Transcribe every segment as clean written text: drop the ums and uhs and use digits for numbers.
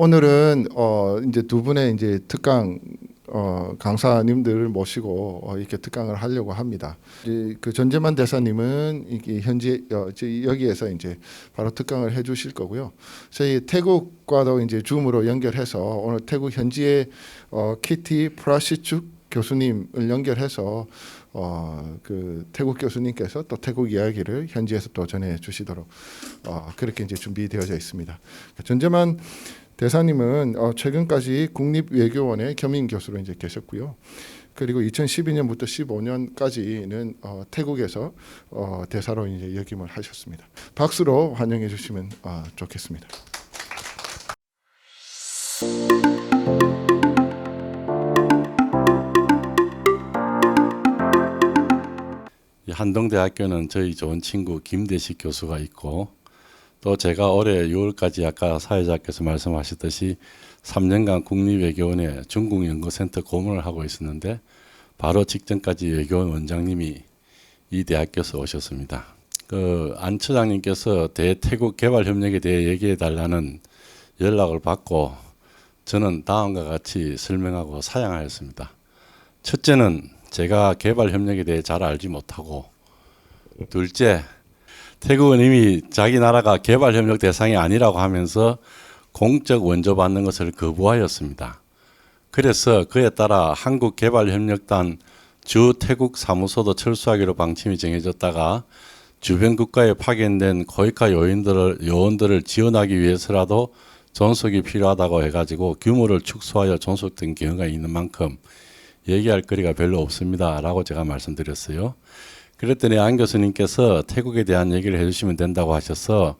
오늘은 이제 두 분의 이제 특강 강사님들을 모시고 이렇게 특강을 하려고 합니다. 이제 그 전재만 대사님은 이게 현재 여기에서 이제 바로 특강을 해주실 거고요. 저희 태국과도 이제 줌으로 연결해서 오늘 태국 현지의 키티 프라시축 교수님을 연결해서 그 태국 교수님께서 또 태국 이야기를 현지에서 또 전해 주시도록 그렇게 이제 준비되어져 있습니다. 전재만 대사님은 최근까지 국립외교원의 겸임 교수로 이제 계셨고요. 그리고 2012년부터 15년까지는 태국에서 대사로 이제 역임을 하셨습니다. 박수로 환영해 주시면 좋겠습니다. 한동대학교는 저희 좋은 친구 김대식 교수가 있고, 또 제가 올해 6월까지 아까 사회자께서 말씀하셨듯이 3년간 국립외교원의 중국연구센터 고문을 하고 있었는데, 바로 직전까지 외교원 원장님이 이 대학교에서 오셨습니다. 안 처장님께서 대태국 개발협력에 대해 얘기해 달라는 연락을 받고 저는 다음과 같이 설명하고 사양하였습니다. 첫째는 제가 개발협력에 대해 잘 알지 못하고, 둘째, 태국은 이미 자기 나라가 개발협력 대상이 아니라고 하면서 공적 원조 받는 것을 거부하였습니다. 그래서 그에 따라 한국개발협력단 주 태국 사무소도 철수하기로 방침이 정해졌다가 주변 국가에 파견된 고위카 요원들을 지원하기 위해서라도 존속이 필요하다고 해가지고 규모를 축소하여 존속된 경우가 있는 만큼 얘기할 거리가 별로 없습니다 라고 제가 말씀드렸어요. 그랬더니 안 교수님께서 태국에 대한 얘기를 해주시면 된다고 하셔서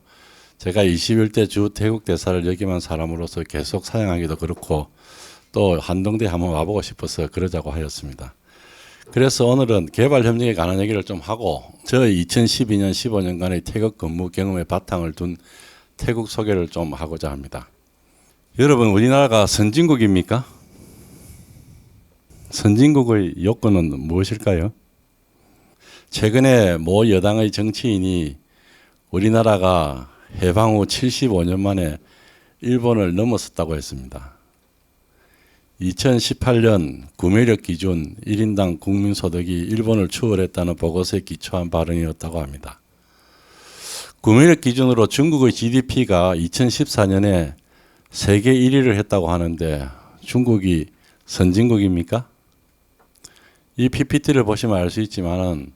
제가 21대 주 태국 대사를 역임한 사람으로서 계속 사양하기도 그렇고 또 한동대 한번 와보고 싶어서 그러자고 하였습니다. 그래서 오늘은 개발협력에 관한 얘기를 좀 하고 저 2012년 15년간의 태국 근무 경험에 바탕을 둔 태국 소개를 좀 하고자 합니다. 여러분, 우리나라가 선진국입니까? 선진국의 요건은 무엇일까요? 최근에 모 여당의 정치인이 우리나라가 해방 후 75년 만에 일본을 넘어섰다고 했습니다. 2018년 구매력 기준 1인당 국민소득이 일본을 추월했다는 보고서에 기초한 발언이었다고 합니다. 구매력 기준으로 중국의 GDP가 2014년에 세계 1위를 했다고 하는데 중국이 선진국입니까? 이 PPT를 보시면 알 수 있지만은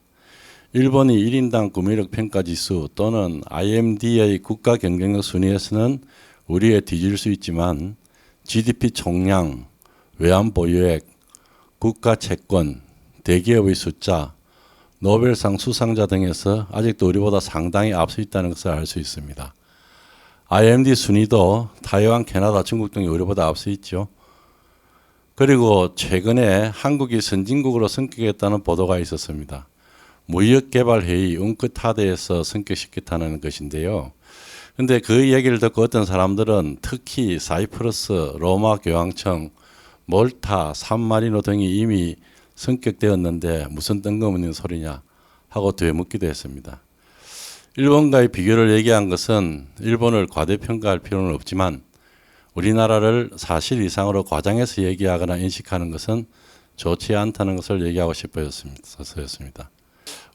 일본이 1인당 구매력 평가지수 또는 IMD의 국가 경쟁력 순위에서는 우리에 뒤질 수 있지만 GDP 총량, 외환 보유액, 국가 채권, 대기업의 숫자, 노벨상 수상자 등에서 아직도 우리보다 상당히 앞서 있다는 것을 알 수 있습니다. IMD 순위도 타이완, 캐나다, 중국 등이 우리보다 앞서 있죠. 그리고 최근에 한국이 선진국으로 성격했다는 보도가 있었습니다. 무역개발회의 웅크타드에서 성격시켰다는 것인데요. 그런데 그 얘기를 듣고 어떤 사람들은 특히 사이프러스, 로마 교황청, 몰타, 산마리노 등이 이미 성격되었는데 무슨 뜬금없는 소리냐 하고 되묻기도 했습니다. 일본과의 비교를 얘기한 것은 일본을 과대평가할 필요는 없지만 우리나라를 사실 이상으로 과장해서 얘기하거나 인식하는 것은 좋지 않다는 것을 얘기하고 싶어서였습니다.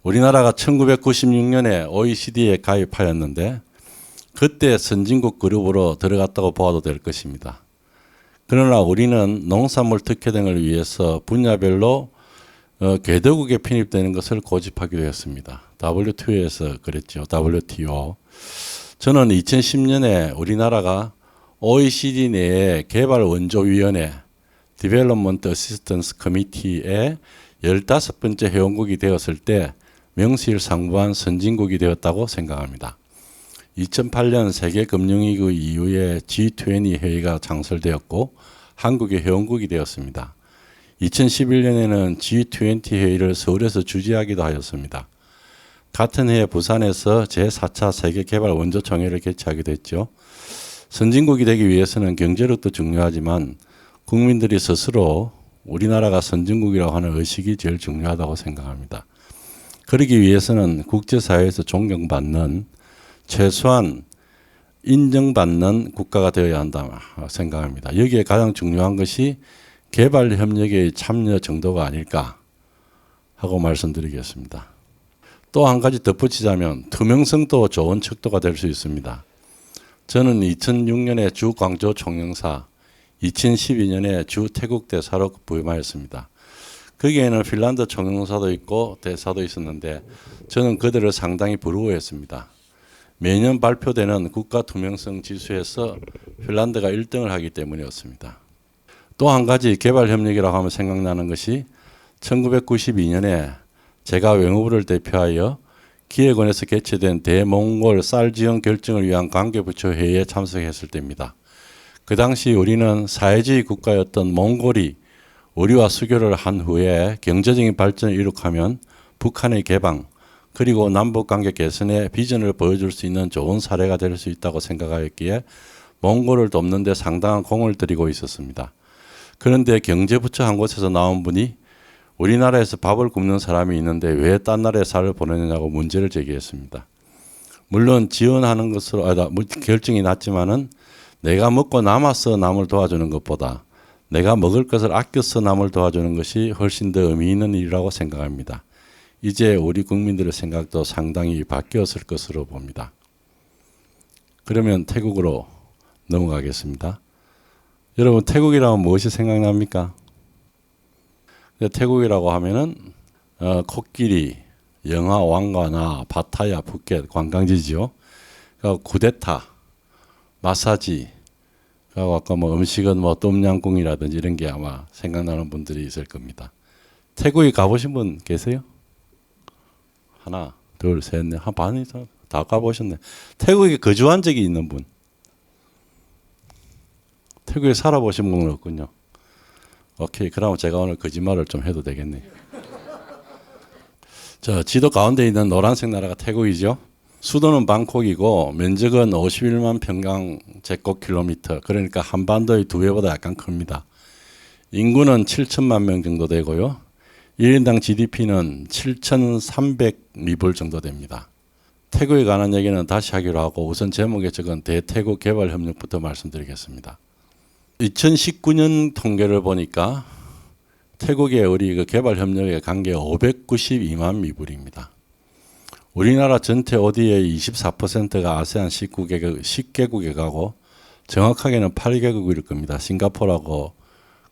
우리나라가 1996년에 OECD에 가입하였는데 그때 선진국 그룹으로 들어갔다고 보아도 될 것입니다. 그러나 우리는 농산물 특혜 등을 위해서 분야별로 개도국에 편입되는 것을 고집하기로 했습니다. WTO에서 그랬죠. WTO. 저는 2010년에 우리나라가 OECD 내에 개발원조위원회 Development Assistance Committee에 15번째 회원국이 되었을 때 명실상부한 선진국이 되었다고 생각합니다. 2008년 세계금융위기 이후에 G20 회의가 창설되었고 한국이 회원국이 되었습니다. 2011년에는 G20 회의를 서울에서 주재하기도 하였습니다. 같은 해에 부산에서 제4차 세계개발원조총회를 개최하기도 했죠. 선진국이 되기 위해서는 경제력도 중요하지만 국민들이 스스로 우리나라가 선진국이라고 하는 의식이 제일 중요하다고 생각합니다. 그러기 위해서는 국제사회에서 존경받는 최소한 인정받는 국가가 되어야 한다 생각합니다. 여기에 가장 중요한 것이 개발 협력의 참여 정도가 아닐까 하고 말씀드리겠습니다. 또 한 가지 덧붙이자면 투명성도 좋은 척도가 될 수 있습니다. 저는 2006년에 주 광주 총영사, 2012년에 주 태국 대사로 부임하였습니다. 거기에는 핀란드 총영사도 있고 대사도 있었는데 저는 그들을 상당히 부러워했습니다. 매년 발표되는 국가 투명성 지수에서 핀란드가 1등을 하기 때문이었습니다. 또 한 가지 개발 협력이라고 하면 생각나는 것이 1992년에 제가 외무부를 대표하여 기획원에서 개최된 대몽골 쌀 지원 결정을 위한 관계부처 회의에 참석했을 때입니다. 그 당시 우리는 사회주의 국가였던 몽골이 우리와 수교를 한 후에 경제적인 발전을 이룩하면 북한의 개방 그리고 남북관계 개선의 비전을 보여줄 수 있는 좋은 사례가 될 수 있다고 생각하였기에 몽골을 돕는 데 상당한 공을 들이고 있었습니다. 그런데 경제부처 한 곳에서 나온 분이 우리나라에서 밥을 굽는 사람이 있는데 왜 딴 나라에 쌀을 보내느냐고 문제를 제기했습니다. 물론 지원하는 것으로 결정이 났지만은 내가 먹고 남아서 남을 도와주는 것보다 내가 먹을 것을 아껴서 남을 도와주는 것이 훨씬 더 의미 있는 일이라고 생각합니다. 이제 우리 국민들의 생각도 상당히 바뀌었을 것으로 봅니다. 그러면 태국으로 넘어가겠습니다. 여러분 태국이라면 무엇이 생각납니까? 태국이라고 하면은 코끼리, 영하, 왕가나 파타야, 푸켓 관광지죠. 그리고 쿠데타, 마사지, 그리고 아까 뭐 음식은 뭐 똠양꿍이라든지 이런 게 아마 생각나는 분들이 있을 겁니다. 태국에 가보신 분 계세요? 하나, 둘, 셋, 넷, 한 반 이상 다 가보셨네. 태국에 거주한 적이 있는 분? 태국에 살아보신 분은 없군요. 오케이, 그럼 제가 오늘 거짓말을 좀 해도 되겠네요. 저 지도 가운데 있는 노란색 나라가 태국이죠. 수도는 방콕이고 면적은 51만 평강 제곱킬로미터, 그러니까 한반도의 2배보다 약간 큽니다. 인구는 7천만 명 정도 되고요. 1인당 GDP는 7,300리불 정도 됩니다. 태국에 관한 얘기는 다시 하기로 하고 우선 제목에 적은 대태국 개발협력부터 말씀드리겠습니다. 2019년 통계를 보니까 태국의 우리 그 개발협력의 관계 592만 미불입니다. 우리나라 전체 ODA의 24%가 아세안 10개국에 가고 정확하게는 8개국일 겁니다. 싱가포르하고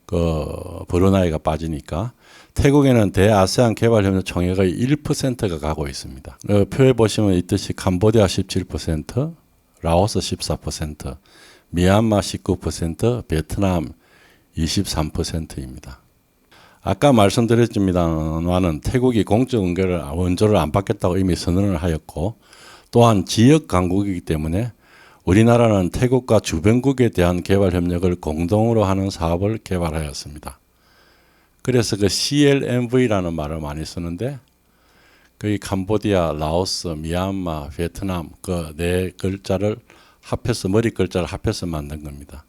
그 브루나이가 빠지니까. 태국에는 대아세안 개발협력 총액의 1%가 가고 있습니다. 표에 보시면 있듯이 캄보디아 17%, 라오스 14%, 미얀마 19%, 베트남 23%입니다. 아까 말씀드렸지만은 태국이 공적 원조를 안 받겠다고 이미 선언을 하였고 또한 지역 강국이기 때문에 우리나라는 태국과 주변국에 대한 개발 협력을 공동으로 하는 사업을 개발하였습니다. 그래서 그 CLMV라는 말을 많이 쓰는데 거기 캄보디아, 라오스, 미얀마, 베트남 그 네 글자를 합해서 머리 글자를 합해서 만든 겁니다.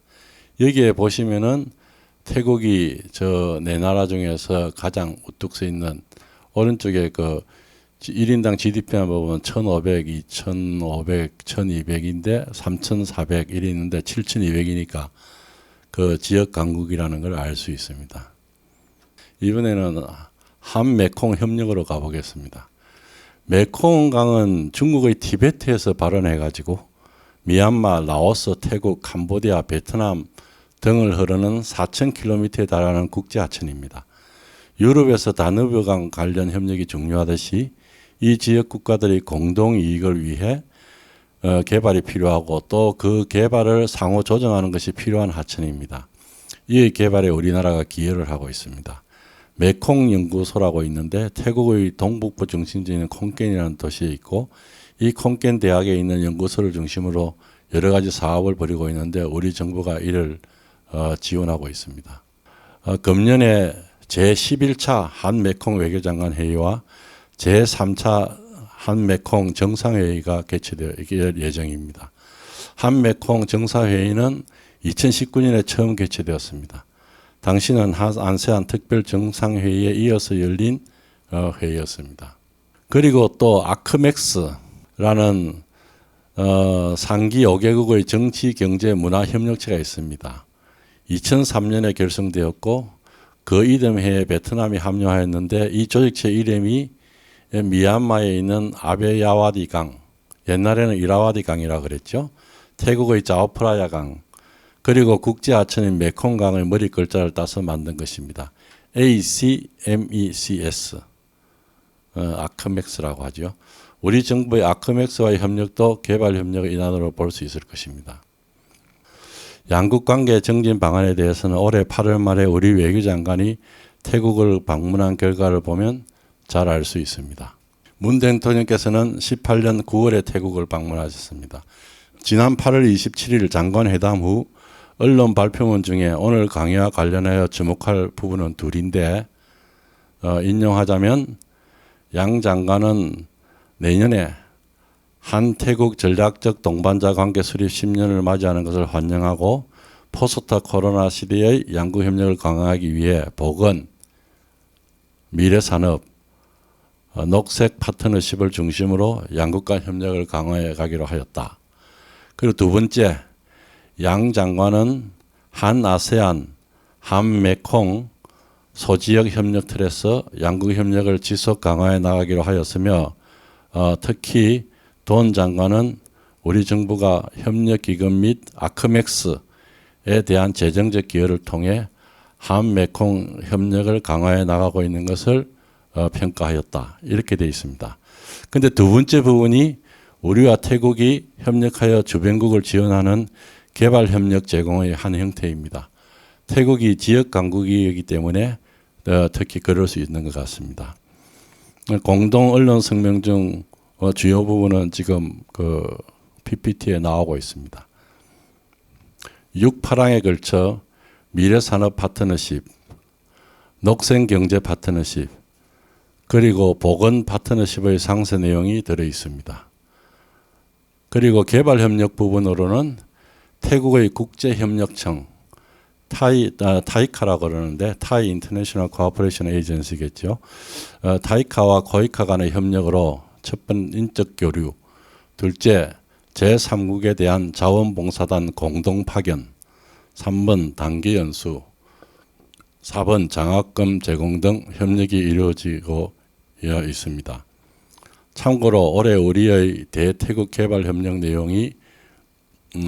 여기에 보시면은 태국이 저 네 나라 중에서 가장 우뚝 서 있는 오른쪽에 그 1인당 GDP만 보면 1,500, 2,500, 1,200인데 3,400 이리 있는데 7,200이니까 그 지역 강국이라는 걸 알 수 있습니다. 이번에는 한메콩 협력으로 가보겠습니다. 메콩강은 중국의 티베트에서 발원해가지고 미얀마, 라오스, 태국, 캄보디아, 베트남 등을 흐르는 4,000km에 달하는 국제하천입니다. 유럽에서 다누브강 관련 협력이 중요하듯이 이 지역 국가들의 공동 이익을 위해 개발이 필요하고 또 그 개발을 상호 조정하는 것이 필요한 하천입니다. 이 개발에 우리나라가 기여를 하고 있습니다. 메콩 연구소라고 있는데 태국의 동북부 중심지에 있는 콩켄이라는 도시에 있고 이 콩켄 대학에 있는 연구소를 중심으로 여러 가지 사업을 벌이고 있는데 우리 정부가 이를 지원하고 있습니다. 금년에 제11차 한메콩 외교장관 회의와 제3차 한메콩 정상회의가 개최될 예정입니다. 한메콩 정상회의는 2019년에 처음 개최되었습니다. 당시는 아세안 특별 정상회의에 이어서 열린 회의였습니다. 그리고 또 아크맥스라는 상기 5개국의 정치, 경제, 문화 협력체가 있습니다. 2003년에 결성되었고 그 이듬 해에 베트남이 합류하였는데 이 조직체 이름이 미얀마에 있는 아베야와디 강, 옛날에는 이라와디 강이라고 그랬죠. 태국의 자오프라야 강, 그리고 국제하천인 메콩강의 머리 글자를 따서 만든 것입니다. ACMECS, 아크맥스라고 하죠. 우리 정부의 아크맥스와의 협력도 개발 협력의 일환으로 볼 수 있을 것입니다. 양국 관계 정진 방안에 대해서는 올해 8월 말에 우리 외교장관이 태국을 방문한 결과를 보면 잘 알 수 있습니다. 문 대통령께서는 18년 9월에 태국을 방문하셨습니다. 지난 8월 27일 장관 회담 후 언론 발표문 중에 오늘 강의와 관련하여 주목할 부분은 둘인데 인용하자면 양 장관은 내년에 한태국 전략적 동반자 관계 수립 10년을 맞이하는 것을 환영하고 포스트 코로나 시대의 양국 협력을 강화하기 위해 보건, 미래산업, 녹색 파트너십을 중심으로 양국 간 협력을 강화해 가기로 하였다. 그리고 두 번째, 양 장관은 한아세안, 한메콩 소지역 협력 틀에서 양국 협력을 지속 강화해 나가기로 하였으며 특히 돈 장관은 우리 정부가 협력기금 및 아크맥스에 대한 재정적 기여를 통해 한메콩 협력을 강화해 나가고 있는 것을 평가하였다. 이렇게 되어 있습니다. 그런데 두 번째 부분이 우리와 태국이 협력하여 주변국을 지원하는 개발협력 제공의 한 형태입니다. 태국이 지역 강국이기 때문에 특히 그럴 수 있는 것 같습니다. 공동 언론 성명 중 주요 부분은 지금 그 PPT에 나오고 있습니다. 6파랑에 걸쳐 미래산업 파트너십, 녹색경제 파트너십, 그리고 보건 파트너십의 상세 내용이 들어 있습니다. 그리고 개발협력 부분으로는 태국의 국제협력청, 타이카라고 그러는데 타이 인터내셔널 코퍼레이션 에이전시겠죠. 타이카와 코이카 간의 협력으로 첫 번째 인적 교류, 둘째 제3국에 대한 자원봉사단 공동 파견, 3번 단기 연수, 4번 장학금 제공 등 협력이 이루어지고 있습니다. 참고로 올해 우리의 대태국 개발 협력 내용이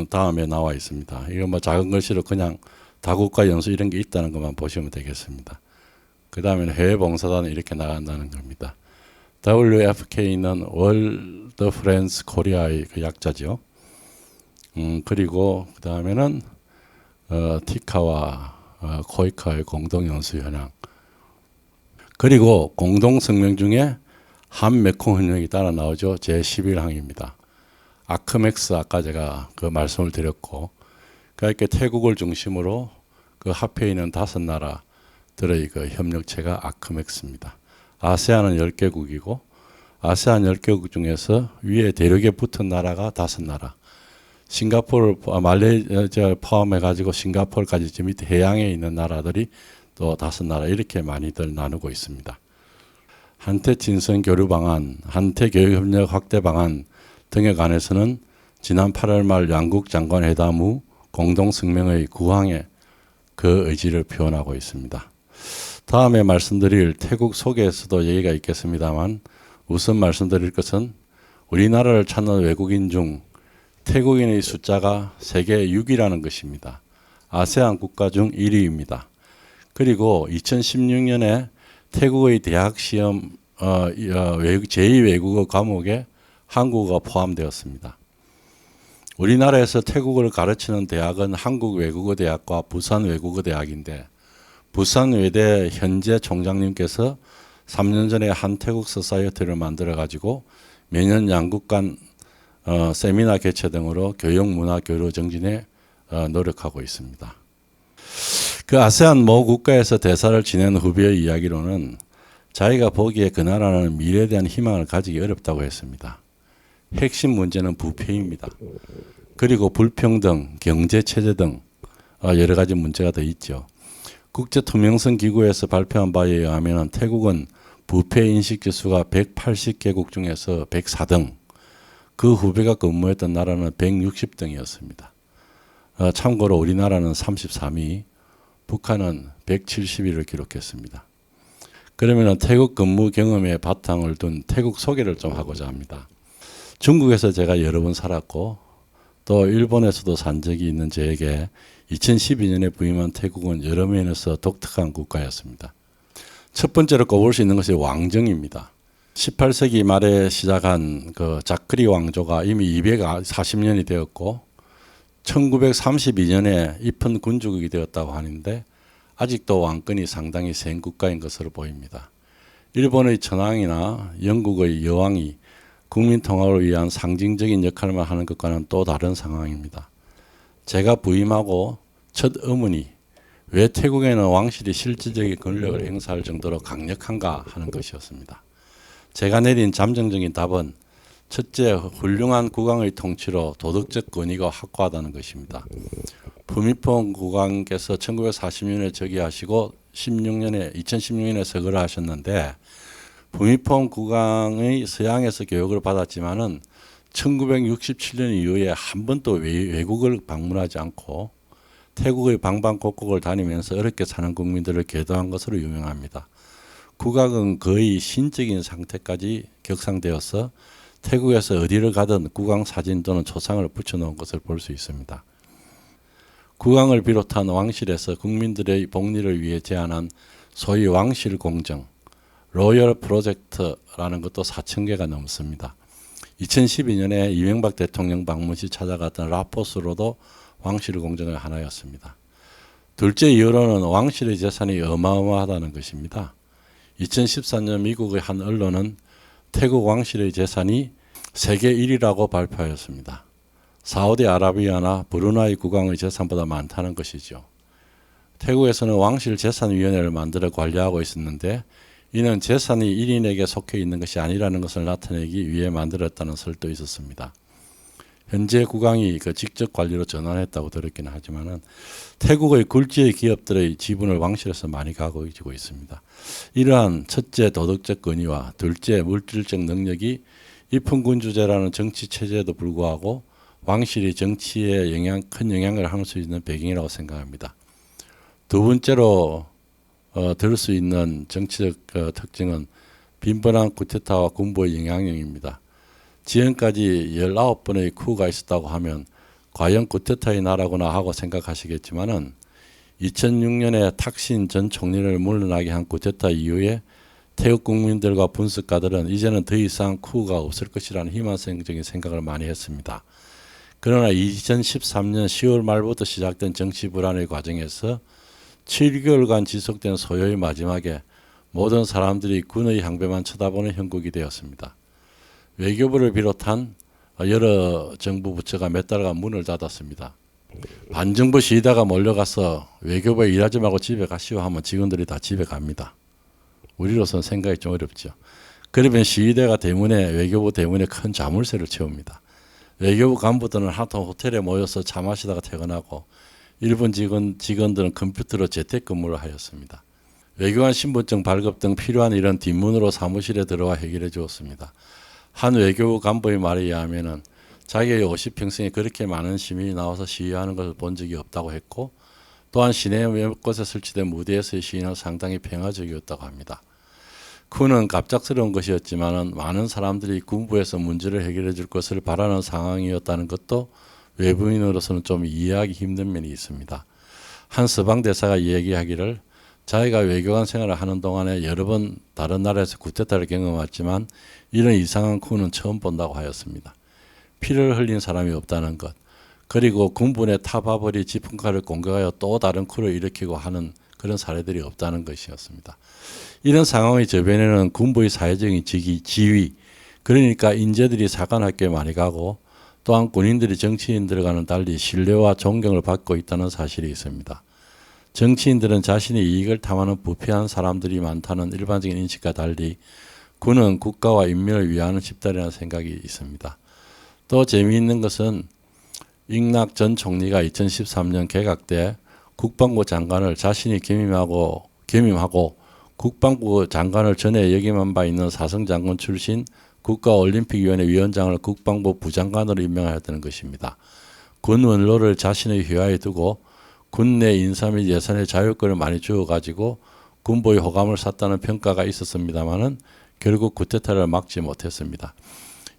다음에 나와 있습니다. 이거 뭐 작은 글씨로 그냥 다국가 연수 이런 게 있다는 것만 보시면 되겠습니다. 그 다음에는 해외 봉사단은 이렇게 나간다는 겁니다. WFK는 월드 프렌즈 코리아의 그 약자죠. 그리고 그 다음에는 티카와 코이카의 공동 연수 현황. 그리고 공동 성명 중에 한메콩 협력이 따라 나오죠. 제11항입니다. 아크맥스 아까 제가 그 말씀을 드렸고, 그러니까 태국을 중심으로 그 합해 있는 5나라들의 그 협력체가 아크맥스입니다. 아세안은 10개국이고 아세안 10개국 중에서 위에 대륙에 붙은 나라가 5나라. 싱가포르를 말레이시아 포함해 가지고 싱가포르까지 저 밑에 해양에 있는 나라들이 또 5나라 이렇게 많이들 나누고 있습니다. 한태 친선 교류 방안, 한태 교육 협력 확대 방안 등에 관해서는 지난 8월 말 양국 장관 회담 후 공동 성명의 9항에 그 의지를 표현하고 있습니다. 다음에 말씀드릴 태국 속에서도 얘기가 있겠습니다만 우선 말씀드릴 것은 우리나라를 찾는 외국인 중 태국인의 숫자가 세계 6위라는 것입니다. 아세안 국가 중 1위입니다. 그리고 2016년에 태국의 대학 시험 제2외국어 과목에 한국어가 포함되었습니다. 우리나라에서 태국어를 가르치는 대학은 한국외국어대학과 부산외국어대학인데 부산외대 현재 총장님께서 3년 전에 한태국 소사이어티를 만들어 가지고 매년 양국 간 세미나 개최 등으로 교육 문화 교류 정진에 노력하고 있습니다. 그 아세안 모 국가에서 대사를 지낸 후배의 이야기로는 자기가 보기에 그 나라는 미래에 대한 희망을 가지기 어렵다고 했습니다. 핵심 문제는 부패입니다. 그리고 불평등, 경제체제 등 여러 가지 문제가 더 있죠. 국제투명성기구에서 발표한 바에 의하면 태국은 부패 인식 지수가 180개국 중에서 104등, 그 후배가 근무했던 나라는 160등이었습니다. 참고로 우리나라는 33위, 북한은 171을 기록했습니다. 그러면 태국 근무 경험에 바탕을 둔 태국 소개를 좀 하고자 합니다. 중국에서 제가 여러 번 살았고 또 일본에서도 산 적이 있는 저에게 2012년에 부임한 태국은 여러 면에서 독특한 국가였습니다. 첫 번째로 꼽을 수 있는 것이 왕정입니다. 18세기 말에 시작한 그 자크리 왕조가 이미 240년이 되었고 1932년에 입헌 군주국이 되었다고 하는데 아직도 왕권이 상당히 센 국가인 것으로 보입니다. 일본의 천황이나 영국의 여왕이 국민 통합을 위한 상징적인 역할만 하는 것과는 또 다른 상황입니다. 제가 부임하고 첫 의문이 왜 태국에는 왕실이 실질적인 권력을 행사할 정도로 강력한가 하는 것이었습니다. 제가 내린 잠정적인 답은 첫째, 훌륭한 국왕의 통치로 도덕적 권위가 확고하다는 것입니다. 부미폰 국왕께서 1940년에 즉위하시고 2016년에 서거를 하셨는데 부미폰 국왕의 서양에서 교육을 받았지만은 1967년 이후에 한 번도 외국을 방문하지 않고 태국의 방방곡곡을 다니면서 어렵게 사는 국민들을 계도한 것으로 유명합니다. 국왕은 거의 신적인 상태까지 격상되어서 태국에서 어디를 가든 국왕 사진 또는 초상을 붙여놓은 것을 볼 수 있습니다. 국왕을 비롯한 왕실에서 국민들의 복리를 위해 제안한 소위 왕실 공정, 로열 프로젝트라는 것도 4,000개가 넘습니다. 2012년에 이명박 대통령 방문 시 찾아갔던 라포스로도 왕실 공정의 하나였습니다. 둘째 이유로는 왕실의 재산이 어마어마하다는 것입니다. 2014년 미국의 한 언론은 태국 왕실의 재산이 세계 1위라고 발표하였습니다. 사우디아라비아나 브루나이 국왕의 재산보다 많다는 것이죠. 태국에서는 왕실 재산위원회를 만들어 관리하고 있었는데 이는 재산이 1인에게 속해 있는 것이 아니라는 것을 나타내기 위해 만들었다는 설도 있었습니다. 현재 국왕이 그 직접 관리로 전환했다고 들었기는 하지만은 태국의 굴지의 기업들의 지분을 왕실에서 많이 가지고 있습니다. 이러한 첫째 도덕적 권위와 둘째 물질적 능력이 입헌군주제라는 정치 체제에도 불구하고 왕실이 정치에 큰 영향을 할 수 있는 배경이라고 생각합니다. 두 번째로 들 수 있는 정치적 특징은 빈번한 쿠데타와 군부의 영향력입니다. 지금까지 19번의 쿠가 있었다고 하면 과연 쿠데타의 나라구나 하고 생각하시겠지만은 2006년에 탁신 전 총리를 물러나게 한 쿠데타 이후에 태국 국민들과 분석가들은 이제는 더 이상 쿠가 없을 것이라는 희망적인 생각을 많이 했습니다. 그러나 2013년 10월 말부터 시작된 정치 불안의 과정에서 7개월간 지속된 소요의 마지막에 모든 사람들이 군의 향배만 쳐다보는 형국이 되었습니다. 외교부를 비롯한 여러 정부 부처가 몇 달간 문을 닫았습니다. 반정부 시위대가 몰려가서 외교부에 일하지 말고 집에 가시오 하면 직원들이 다 집에 갑니다. 우리로서는 생각이 좀 어렵죠. 그러면 시위대가 대문에 외교부 대문에 큰 자물쇠를 채웁니다. 외교부 간부들은 하여튼 호텔에 모여서 차 마시다가 퇴근하고 일본 직원들은 컴퓨터로 재택근무를 하였습니다. 외교관 신분증 발급 등 필요한 일은 뒷문으로 사무실에 들어와 해결해 주었습니다. 한 외교부 간부의 말에 의하면 자기의 50평생에 그렇게 많은 시민이 나와서 시위하는 것을 본 적이 없다고 했고 또한 시내 몇 곳에 설치된 무대에서의 시위는 상당히 평화적이었다고 합니다. 그는 갑작스러운 것이었지만 많은 사람들이 군부에서 문제를 해결해 줄 것을 바라는 상황이었다는 것도 외부인으로서는 좀 이해하기 힘든 면이 있습니다. 한 서방 대사가 이야기하기를 자기가 외교관 생활을 하는 동안에 여러 번 다른 나라에서 쿠데타를 경험했지만 이런 이상한 쿠는 처음 본다고 하였습니다. 피를 흘린 사람이 없다는 것, 그리고 군부의 타바버리 지pun카를 공격하여 또 다른 쿠를 일으키고 하는 그런 사례들이 없다는 것이었습니다. 이런 상황의 저변에는 군부의 사회적인 지위, 그러니까 인재들이 사관학교에 많이 가고 또한 군인들이 정치인들과는 달리 신뢰와 존경을 받고 있다는 사실이 있습니다. 정치인들은 자신의 이익을 탐하는 부패한 사람들이 많다는 일반적인 인식과 달리 군은 국가와 인민을 위하는 집단이라는 생각이 있습니다. 또 재미있는 것은 잉낙 전 총리가 2013년 개각 때 국방부 장관을 자신이 겸임하고 국방부 장관을 전에 역임한 바 있는 사성장군 출신 국가올림픽위원회 위원장을 국방부 부장관으로 임명하였다는 것입니다. 군 원로를 자신의 휘하에 두고 군 내 인사 및 예산의 자율권을 많이 주어가지고 군부의 호감을 샀다는 평가가 있었습니다마는 결국 쿠데타를 막지 못했습니다.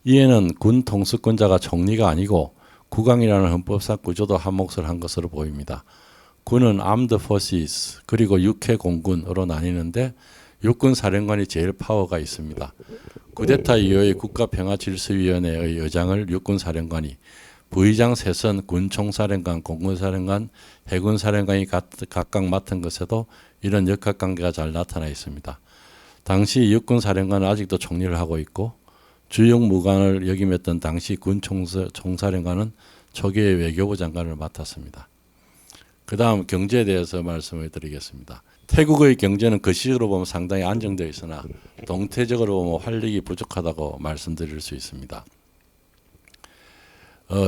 이에는 군 통수권자가 총리가 아니고 국왕이라는 헌법상 구조도 한 몫을 한 것으로 보입니다. 군은 Armed Forces 그리고 육해 공군으로 나뉘는데 육군 사령관이 제일 파워가 있습니다. 쿠데타 이후의 국가평화질서위원회의 의장을 육군 사령관이, 부의장 셋은 군 총사령관, 공군사령관, 해군사령관이 각각 맡은 것에도 이런 역학관계가 잘 나타나 있습니다. 당시 육군 사령관은 아직도 총리를 하고 있고 주영 무관을 역임했던 당시 군 총사령관은 초기에 외교부 장관을 맡았습니다. 그 다음 경제에 대해서 말씀을 드리겠습니다. 태국의 경제는 그 시기로 보면 상당히 안정되어 있으나 동태적으로 보면 활력이 부족하다고 말씀드릴 수 있습니다.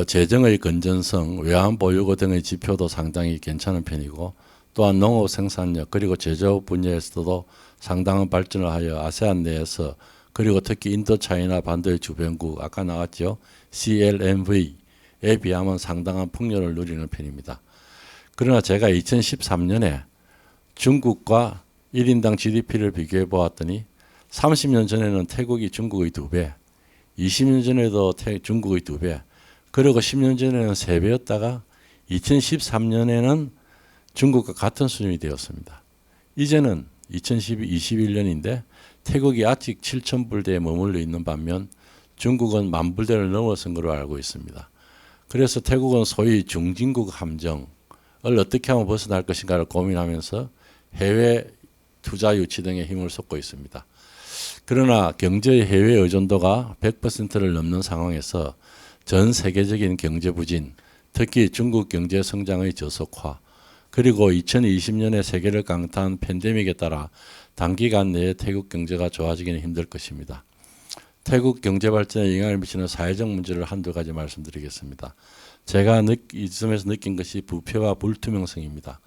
재정의 건전성, 외환 보유고 등의 지표도 상당히 괜찮은 편이고 또한 농업 생산력 그리고 제조업 분야에서도 상당한 발전을 하여 아세안 내에서 그리고 특히 인도차이나 반도의 주변국 아까 나왔죠. CLMV에 비하면 상당한 풍요를 누리는 편입니다. 그러나 제가 2013년에 중국과 1인당 GDP를 비교해 보았더니 30년 전에는 태국이 중국의 2배, 20년 전에도 중국의 2배, 그리고 10년 전에는 3배였다가 2013년에는 중국과 같은 수준이 되었습니다. 이제는 2021년인데 태국이 아직 7,000불대에 머물러 있는 반면 중국은 10,000불대를 넘어선 걸로 알고 있습니다. 그래서 태국은 소위 중진국 함정을 어떻게 하면 벗어날 것인가를 고민하면서 해외 투자 유치 등에 힘을 쏟고 있습니다. 그러나 경제의 해외 의존도가 100%를 넘는 상황에서 전 세계적인 경제 부진, 특히 중국 경제 성장의 저속화, 그리고 2020년에 세계를 강타한 팬데믹에 따라 단기간 내에 태국 경제가 좋아지기는 힘들 것입니다. 태국 경제 발전에 영향을 미치는 사회적 문제를 한두 가지 말씀드리겠습니다. 제가 이 점에서 느낀 것이 부패와 불투명성입니다.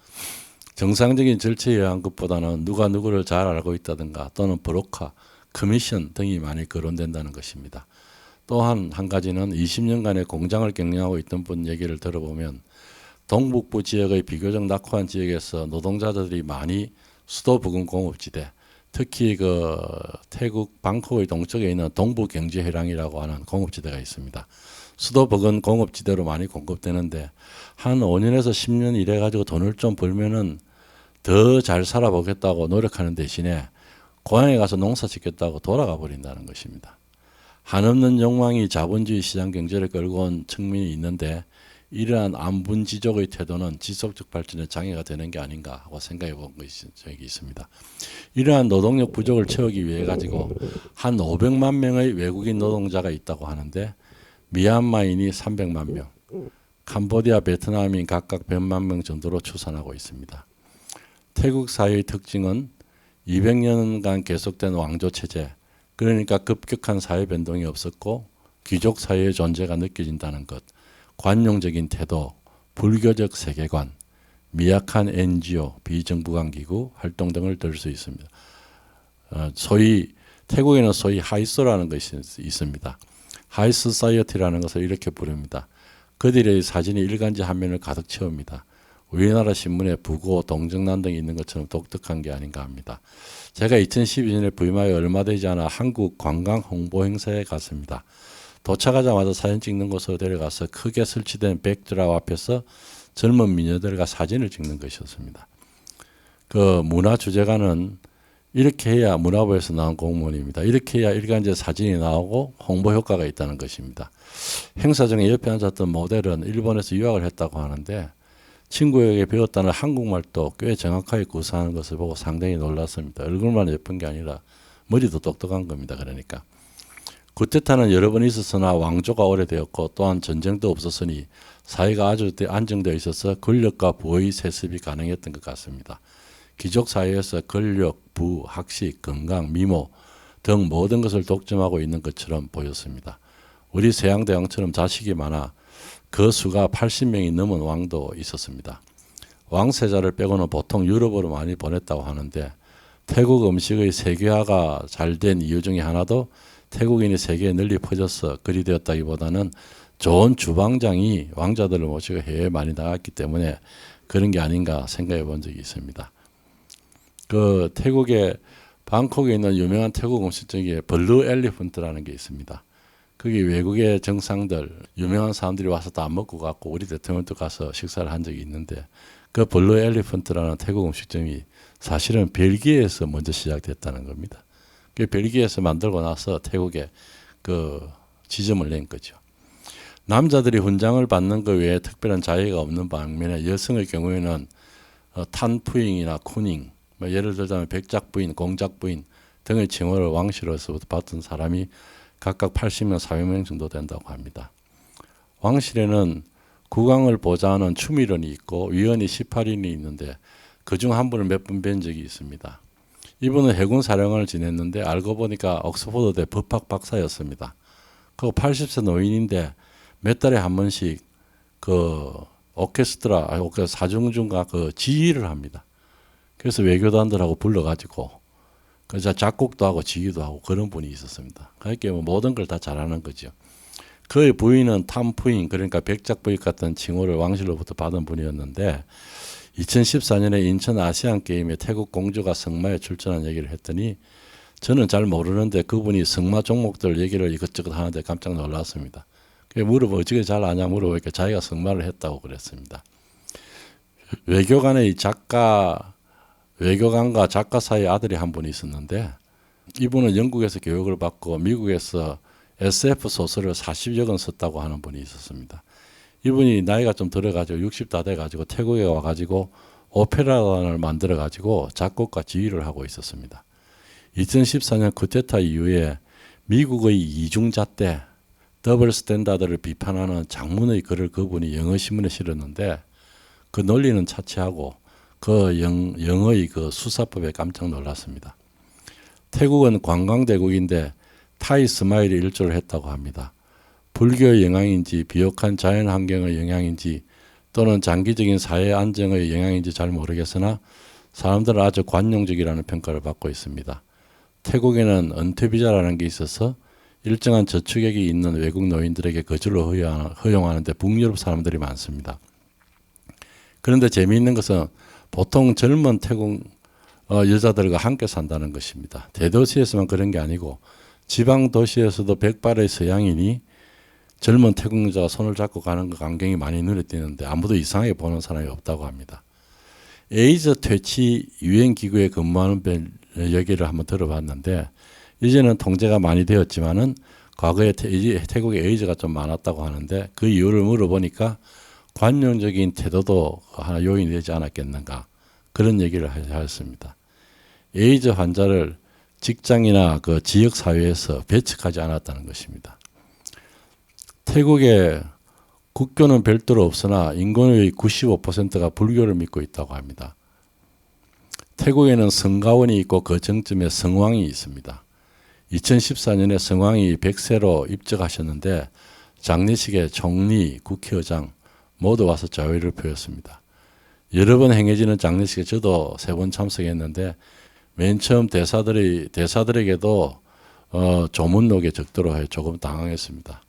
정상적인 절차에 의한 것보다는 누가 누구를 잘 알고 있다든가 또는 브로커, 커미션 등이 많이 거론된다는 것입니다. 또한 한 가지는 20년간의 공장을 경영하고 있던 분 얘기를 들어보면 동북부 지역의 비교적 낙후한 지역에서 노동자들이 많이 수도 부근 공업지대, 특히 그 태국 방콕의 동쪽에 있는 동부경제회랑이라고 하는 공업지대가 있습니다. 수도 부근 공업지대로 많이 공급되는데 한 5년에서 10년 일해 가지고 돈을 좀 벌면은 더 잘 살아보겠다고 노력하는 대신에 고향에 가서 농사 짓겠다고 돌아가 버린다는 것입니다. 한없는 욕망이 자본주의 시장 경제를 끌고 온 측면이 있는데 이러한 안분지족의 태도는 지속적 발전에 장애가 되는 게 아닌가 하고 생각해 본 것이 저기 있습니다. 이러한 노동력 부족을 채우기 위해 가지고 한 500만 명의 외국인 노동자가 있다고 하는데 미얀마인이 300만 명, 캄보디아, 베트남인 각각 100만 명 정도로 추산하고 있습니다. 태국 사회의 특징은 200년간 계속된 왕조 체제, 그러니까 급격한 사회 변동이 없었고 귀족 사회의 존재가 느껴진다는 것, 관용적인 태도, 불교적 세계관, 미약한 NGO, 비정부간기구 활동 등을 들 수 있습니다. 태국에는 소위 하이소라는 것이 있습니다. 하이소사이어티라는 것을 이렇게 부릅니다. 그들의 사진이 일간지 한 면을 가득 채웁니다. 우리나라 신문에 부고, 동정난 등이 있는 것처럼 독특한 게 아닌가 합니다. 제가 2012년에 부임하여 얼마 되지 않아 한국 관광 홍보 행사에 갔습니다. 도착하자마자 사진 찍는 곳으로 데려가서 크게 설치된 백드랍 앞에서 젊은 미녀들과 사진을 찍는 것이었습니다. 그 문화 주재관은 이렇게 해야 문화부에서 나온 공무원입니다. 이렇게 해야 일간지에 사진이 나오고 홍보 효과가 있다는 것입니다. 행사 중에 옆에 앉았던 모델은 일본에서 유학을 했다고 하는데 친구에게 배웠다는 한국말도 꽤 정확하게 구사하는 것을 보고 상당히 놀랐습니다. 얼굴만 예쁜 게 아니라 머리도 똑똑한 겁니다. 그러니까. 쿠데타는 여러 번 있었으나 왕조가 오래되었고 또한 전쟁도 없었으니 사회가 아주 안정되어 있어서 권력과 부의 세습이 가능했던 것 같습니다. 귀족 사회에서 권력, 부, 학식, 건강, 미모 등 모든 것을 독점하고 있는 것처럼 보였습니다. 우리 세양대왕처럼 자식이 많아 그 수가 80명이 넘은 왕도 있었습니다. 왕세자를 빼고는 보통 유럽으로 많이 보냈다고 하는데 태국 음식의 세계화가 잘 된 이유 중에 하나도 태국인이 세계에 널리 퍼져서 그리 되었다기보다는 좋은 주방장이 왕자들을 모시고 해외에 많이 나갔기 때문에 그런 게 아닌가 생각해 본 적이 있습니다. 그 태국의 방콕에 있는 유명한 태국 음식 중에 블루 엘리펀트라는 게 있습니다. 거기 외국의 정상들, 유명한 사람들이 와서 다 안 먹고 갔고 우리 대통령도 가서 식사를 한 적이 있는데 그 블루 엘리펀트라는 태국 음식점이 사실은 벨기에에서 먼저 시작됐다는 겁니다. 그 벨기에에서 만들고 나서 태국에 그 지점을 낸 거죠. 남자들이 훈장을 받는 것 외에 특별한 자유가 없는 반면에 여성의 경우에는 탄푸잉이나 쿠닝, 뭐 예를 들자면 백작부인, 공작부인 등의 칭호를 왕실로서부터 받던 사람이 각각 80명, 400명 정도 된다고 합니다. 왕실에는 국왕을 보좌하는 추미론이 있고 위원이 18인이 있는데 그중 한 분을 몇 번 뵌 적이 있습니다. 이분은 해군 사령관을 지냈는데 알고 보니까 옥스퍼드대 법학 박사였습니다. 그 80세 노인인데 몇 달에 한 번씩 그 오케스트라, 사중중가 그 지휘를 합니다. 그래서 외교단들하고 불러가지고 그래서 작곡도 하고 지휘도 하고 그런 분이 있었습니다. 그러니까 뭐 모든 걸 다 잘하는 거죠. 그의 부인은 탐푸인, 그러니까 백작부인 같은 칭호를 왕실로부터 받은 분이었는데 2014년에 인천 아시안 게임에 태국 공주가 승마에 출전한 얘기를 했더니 저는 잘 모르는데 그분이 승마 종목들 얘기를 이것저것 하는데 깜짝 놀랐습니다. 물어보고 어떻게 잘 아냐 물어보니까 자기가 승마를 했다고 그랬습니다. 외교관의 외교관과 작가 사이에 아들이 한 분 있었는데 이분은 영국에서 교육을 받고 미국에서 SF 소설을 40여 권 썼다고 하는 분이 있었습니다. 이분이 나이가 좀 들어가지고 60 다 돼가지고 태국에 와가지고 오페라관을 만들어가지고 작곡과 지휘를 하고 있었습니다. 2014년 쿠데타 이후에 미국의 이중잣 대 더블 스탠다드를 비판하는 장문의 글을 그분이 영어신문에 실었는데 그 논리는 차치하고 그 영어의 그 수사법에 깜짝 놀랐습니다. 태국은 관광대국인데 타이 스마일이 일조를 했다고 합니다. 불교의 영향인지 비옥한 자연환경의 영향인지 또는 장기적인 사회 안정의 영향인지 잘 모르겠으나 사람들은 아주 관용적이라는 평가를 받고 있습니다. 태국에는 은퇴비자라는 게 있어서 일정한 저축액이 있는 외국 노인들에게 거주를 허용하는데 북유럽 사람들이 많습니다. 그런데 재미있는 것은 보통 젊은 태국 여자들과 함께 산다는 것입니다. 대도시에서만 그런 게 아니고 지방 도시에서도 백발의 서양인이 젊은 태국 여자가 손을 잡고 가는 그 광경이 많이 눈에 띄는데 아무도 이상하게 보는 사람이 없다고 합니다. 에이즈 퇴치 유엔기구에 근무하는 얘기를 한번 들어봤는데 이제는 통제가 많이 되었지만은 과거에 태국에 에이즈가 좀 많았다고 하는데 그 이유를 물어보니까 관용적인 태도도 하나 요인이 되지 않았겠는가 그런 얘기를 하였습니다. 에이즈 환자를 직장이나 그 지역 사회에서 배척하지 않았다는 것입니다. 태국의 국교는 별도로 없으나 인구의 95%가 불교를 믿고 있다고 합니다. 태국에는 성가원이 있고 그 정점에 성왕이 있습니다. 2014년에 성왕이 100세로 입적하셨는데 장례식에 총리, 국회의장 모두 와서 자유를 표했습니다. 여러 번 행해지는 장례식에 저도 3번 참석했는데 맨 처음 대사들에게도 조문록에 적도록 하여 조금 당황했습니다.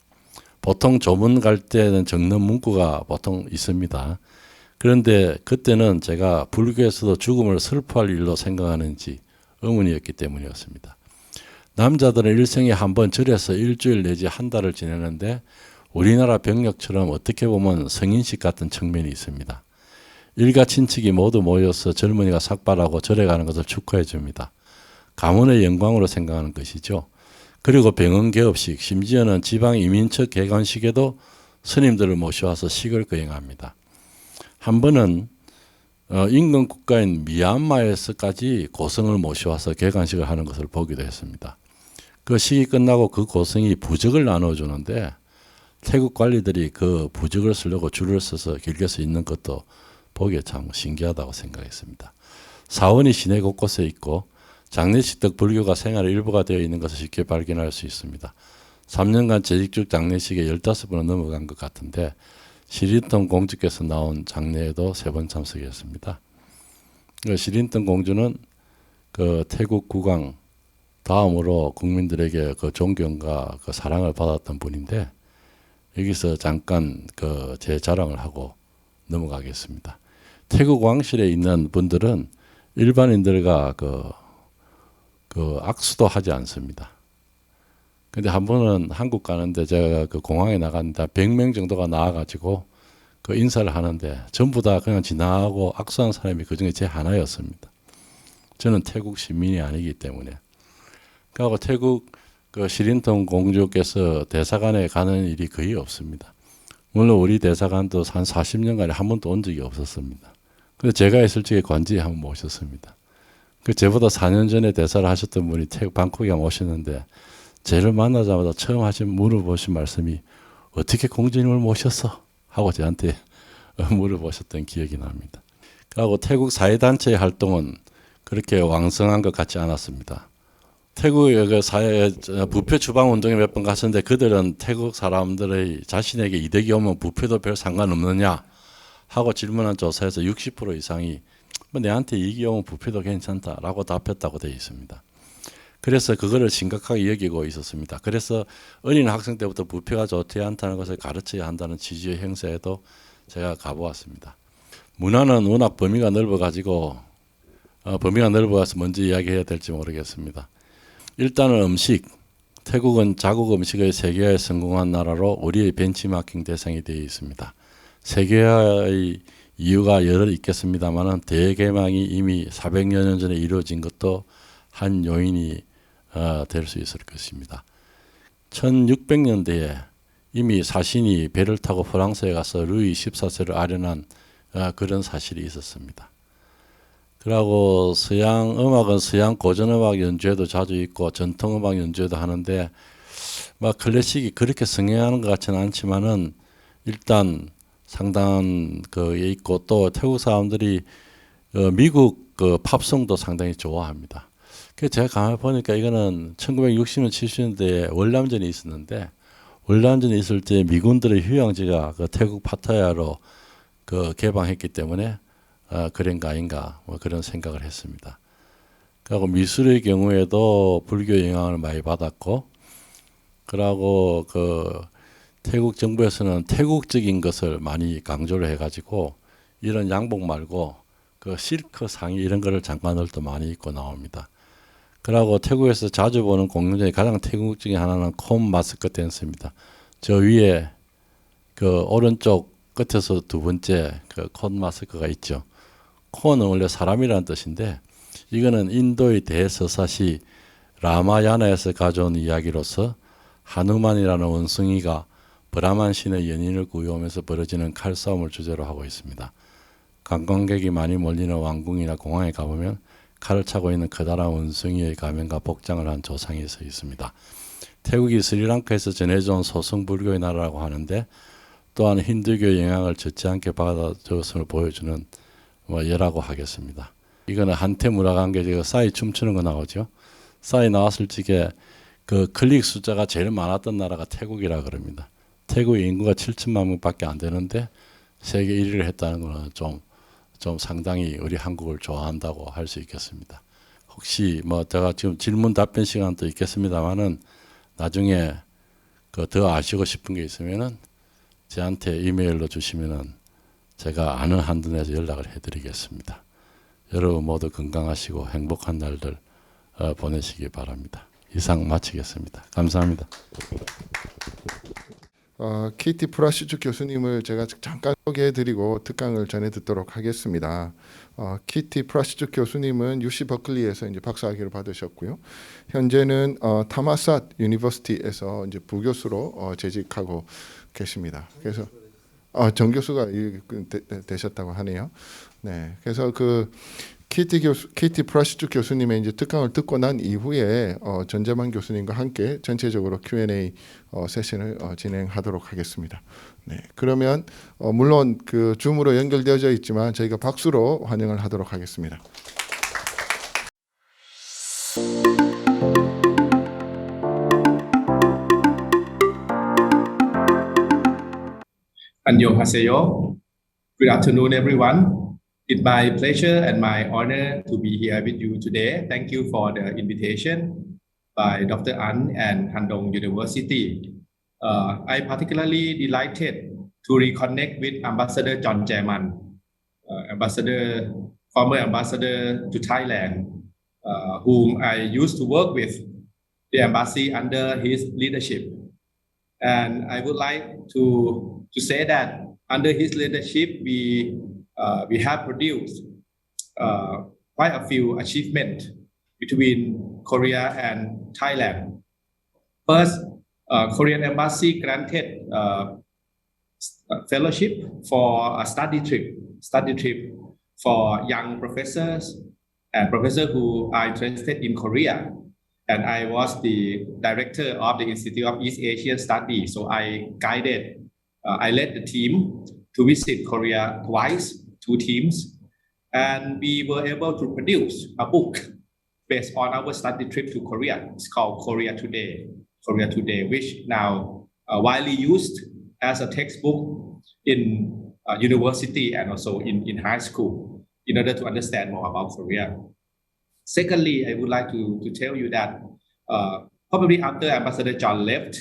보통 조문 갈 때는 적는 문구가 보통 있습니다. 그런데 그때는 제가 불교에서도 죽음을 슬퍼할 일로 생각하는지 의문이었기 때문이었습니다. 남자들은 일생에 한 번 절에서 일주일 내지 한 달을 지내는데 우리나라 병력처럼 어떻게 보면 성인식 같은 측면이 있습니다. 일가 친척이 모두 모여서 젊은이가 삭발하고 절에 가는 것을 축하해 줍니다. 가문의 영광으로 생각하는 것이죠. 그리고 병원 개업식, 심지어는 지방 이민처 개관식에도 스님들을 모셔와서 식을 거행합니다. 한 번은 인근 국가인 미얀마에서까지 고성을 모셔와서 개관식을 하는 것을 보기도 했습니다. 그 식이 끝나고 그 고성이 부적을 나눠주는데 태국 관리들이 그 부적을 쓰려고 줄을 서서 길게 서 있는 것도 보기에 참 신기하다고 생각했습니다. 사원이 시내 곳곳에 있고 장례식 등 불교가 생활의 일부가 되어 있는 것을 쉽게 발견할 수 있습니다. 3년간 재직중 장례식에 15번은 넘어간 것 같은데 시린턴 공주께서 나온 장례에도 3번 참석했습니다. 시린턴 공주는 그 태국 국왕 다음으로 국민들에게 그 존경과 그 사랑을 받았던 분인데 여기서 잠깐 그 제 자랑을 하고 넘어가겠습니다. 태국 왕실에 있는 분들은 일반인들과 그 악수도 하지 않습니다. 근데 한 번은 한국 가는데 제가 그 공항에 나갔는데 100명 정도가 나와가지고 그 인사를 하는데 전부 다 그냥 지나가고 악수한 사람이 그 중에 제 하나였습니다. 저는 태국 시민이 아니기 때문에. 그리고 태국 그 시린통 공주께서 대사관에 가는 일이 거의 없습니다. 물론 우리 대사관도 한 40년간에 한 번도 온 적이 없었습니다. 근데 제가 있을 적에 관지에 한번 모셨습니다. 그 저보다 4년 전에 대사를 하셨던 분이 태국 방콕에 오셨는데 저를 만나자마자 처음 물어보신 말씀이 어떻게 공주님을 모셨어? 하고 저한테 물어보셨던 기억이 납니다. 그리고 태국 사회단체의 활동은 그렇게 왕성한 것 같지 않았습니다. 태국의 그 사회 부패 추방 운동에 몇 번 갔었는데 그들은 태국 사람들의 자신에게 이득이 오면 부패도 별 상관없느냐 하고 질문한 조사에서 60% 이상이 뭐 내한테 이익이 오면 부패도 괜찮다라고 답했다고 되어 있습니다. 그래서 그거를 심각하게 여기고 있었습니다. 그래서 어린 학생 때부터 부패가 좋지 않다는 것을 가르쳐야 한다는 취지의 행사에도 제가 가보았습니다. 문화는 워낙 범위가 넓어가지고 범위가 넓어서 먼저 이야기해야 될지 모르겠습니다. 일단은 음식, 태국은 자국 음식의 세계화에 성공한 나라로 우리의 벤치마킹 대상이 되어 있습니다. 세계화의 이유가 여러 있겠습니다만 대개망이 이미 400여 년 전에 이루어진 것도 한 요인이 될 수 있을 것입니다. 1600년대에 이미 사신이 배를 타고 프랑스에 가서 루이 14세를 아련한 그런 사실이 있었습니다. 그리고 서양 음악은 서양 고전음악 연주에도 자주 있고 전통음악 연주에도 하는데 막 클래식이 그렇게 성행하는 것 같지는 않지만은 일단 상당한 그에 있고 또 태국 사람들이 미국 그 팝송도 상당히 좋아합니다. 그래서 제가 가만히 보니까 이거는 1960년 70년대에 월남전이 있었는데 월남전이 있을 때 미군들의 휴양지가 그 태국 파타야로 그 개방했기 때문에 그런 거 아닌가 뭐 그런 생각을 했습니다. 그리고 미술의 경우에도 불교 영향을 많이 받았고 그리고 그 태국 정부에서는 태국적인 것을 많이 강조를 해가지고 이런 양복 말고 그 실크 상의 이런 거를 장관들도 많이 입고 나옵니다. 그리고 태국에서 자주 보는 공연 중에 가장 태국적인 하나는 콘 마스크 댄스입니다. 저 위에 그 오른쪽 끝에서 두 번째 그 콘 마스크가 있죠. 콘은 원래 사람이라는 뜻인데 이거는 인도의 대서사시 라마야나에서 가져온 이야기로서 하누만이라는 원숭이가 브라만 신의 연인을 구해오면서 벌어지는 칼싸움을 주제로 하고 있습니다. 관광객이 많이 몰리는 왕궁이나 공항에 가보면 칼을 차고 있는 커다란 원숭이의 가면과 복장을 한 조상이 서 있습니다. 태국이 스리랑카에서 전해져온 소승불교의 나라라고 하는데 또한 힌두교 영향을 젖지 않게 받아들였음을 보여주는 예라고 하겠습니다. 이거는 한테 문화관계 싸이 춤추는 거 나오죠. 싸이 나왔을 적에 그 클릭 숫자가 제일 많았던 나라가 태국이라 그럽니다. 태국의 인구가 7천만 명밖에 안 되는데 세계 1위를 했다는 거는 좀 상당히 우리 한국을 좋아한다고 할 수 있겠습니다. 혹시 뭐 제가 지금 질문 답변 시간도 있겠습니다만은 나중에 그 더 아시고 싶은 게 있으면은 저한테 이메일로 주시면은 제가 아는 한도 내에서 연락을 해드리겠습니다. 여러분 모두 건강하시고 행복한 날들 보내시기 바랍니다. 이상 마치겠습니다. 감사합니다. 키티 프라시주 교수님을 제가 잠깐 소개해드리고 특강을 전해 듣도록 하겠습니다. 키티 프라시주 교수님은 UC 버클리에서 이제 박사학위를 받으셨고요. 현재는 타마삿 유니버시티에서 이제 부교수로 재직하고 계십니다. 그래서 정 교수가 되셨다고 하네요. 네, 그래서 그 키티 프라시주 교수님의 이제 특강을 듣고 난 이후에 전재만 교수님과 함께 전체적으로 Q&A 세션을 진행하도록 하겠습니다. 네, 그러면 물론 그 줌으로 연결되어져 있지만 저희가 박수로 환영을 하도록 하겠습니다. 안녕하세요. Good afternoon, everyone. It's my pleasure and my honor to be here with you today. Thank you for the invitation. by Dr. An and Handong University. I particularly delighted to reconnect with Ambassador John Jaeman, former ambassador to Thailand, whom I used to work with the embassy under his leadership. And I would like to say that under his leadership, we have produced quite a few achievements between Korea and Thailand. First, Korean embassy granted fellowship for a study trip for young professors and professors who are interested in Korea. And I was the director of the Institute of East Asian Studies. So I led the team to visit Korea twice, 2 teams. And we were able to produce a book based on our study trip to Korea. It's called Korea Today, which now widely used as a textbook in university and also in high school in order to understand more about Korea. Secondly, I would like to tell you that probably after Ambassador John left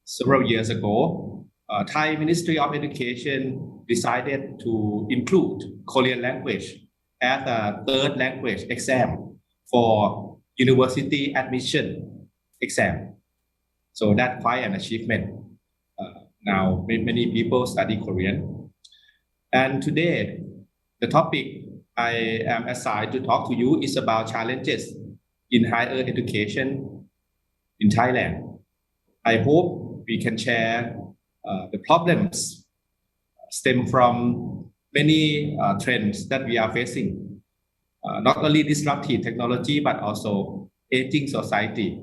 several years ago, Thai Ministry of Education decided to include Korean language as a 3rd language exam for university admission exam. So that's quite an achievement. Now many people study Korean. And today, the topic I am assigned to talk to you is about challenges in higher education in Thailand. I hope we can share the problems stem from many trends that we are facing. Not only disruptive technology, but also aging society.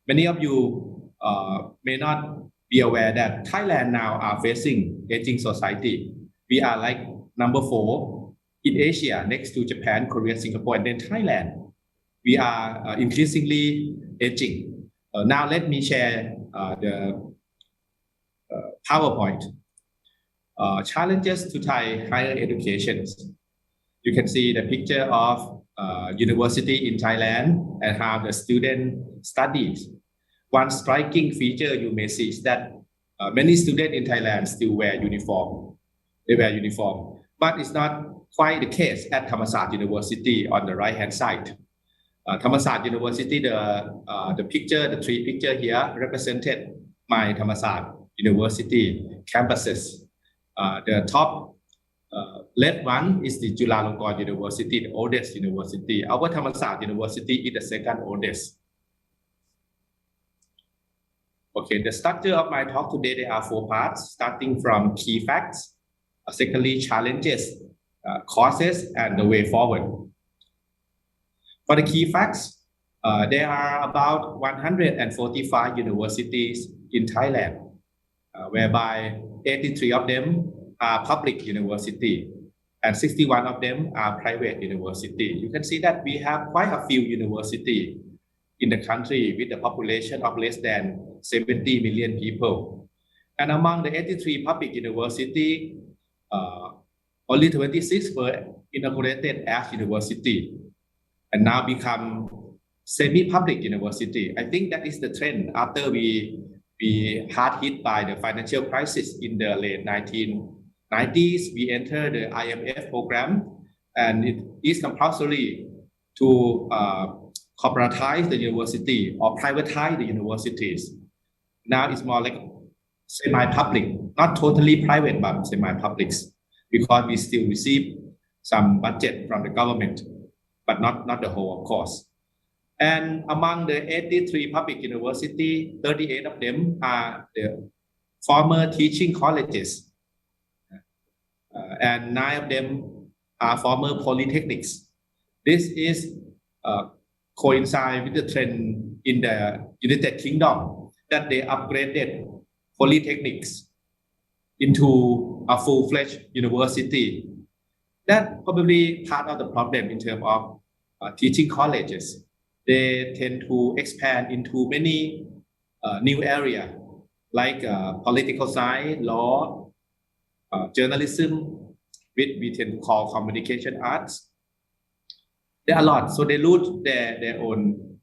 Many of you may not be aware that Thailand now are facing aging society. We are like number 4 in Asia, next to Japan, Korea, Singapore, and then Thailand. We are increasingly aging. Now let me share the PowerPoint. Challenges to Thai higher education. You can see the picture of university in Thailand and how the student studies. One striking feature you may see is that many students in Thailand still wear uniform. They wear uniform, but it's not quite the case at Thammasat University on the right-hand side. Thammasat University, the picture, the 3 pictures here represented my Thammasat University campuses. The top left one is the Chulalongkorn University, the oldest university. Our Thammasat University is the 2nd oldest. Okay, the structure of my talk today, there are 4 parts, starting from key facts, secondly, challenges, causes, and the way forward. For the key facts, there are about 145 universities in Thailand, whereby 83 of them are public university and 61 of them are private university. You can see that we have quite a few universities in the country with a population of less than 70 million people. And among the 83 public universities, only 26 were inaugurated as university and now become semi-public university. I think that is the trend after we hard hit by the financial crisis in the late 1990s. We entered the IMF program, and it is compulsory to corporatize the university or privatize the universities. Now it's more like semi-public, not totally private, but semi-publics, because we still receive some budget from the government, but not the whole, of course. And among the 83 public universities, 38 of them are the former teaching colleges, and 9 of them are former polytechnics. This is coincide with the trend in the United Kingdom that they upgraded polytechnics into a full-fledged university. That's probably part of the problem in terms of teaching colleges. They tend to expand into many new areas like political science, law, journalism, which we tend to call communication arts. There are a lot, so they lose their own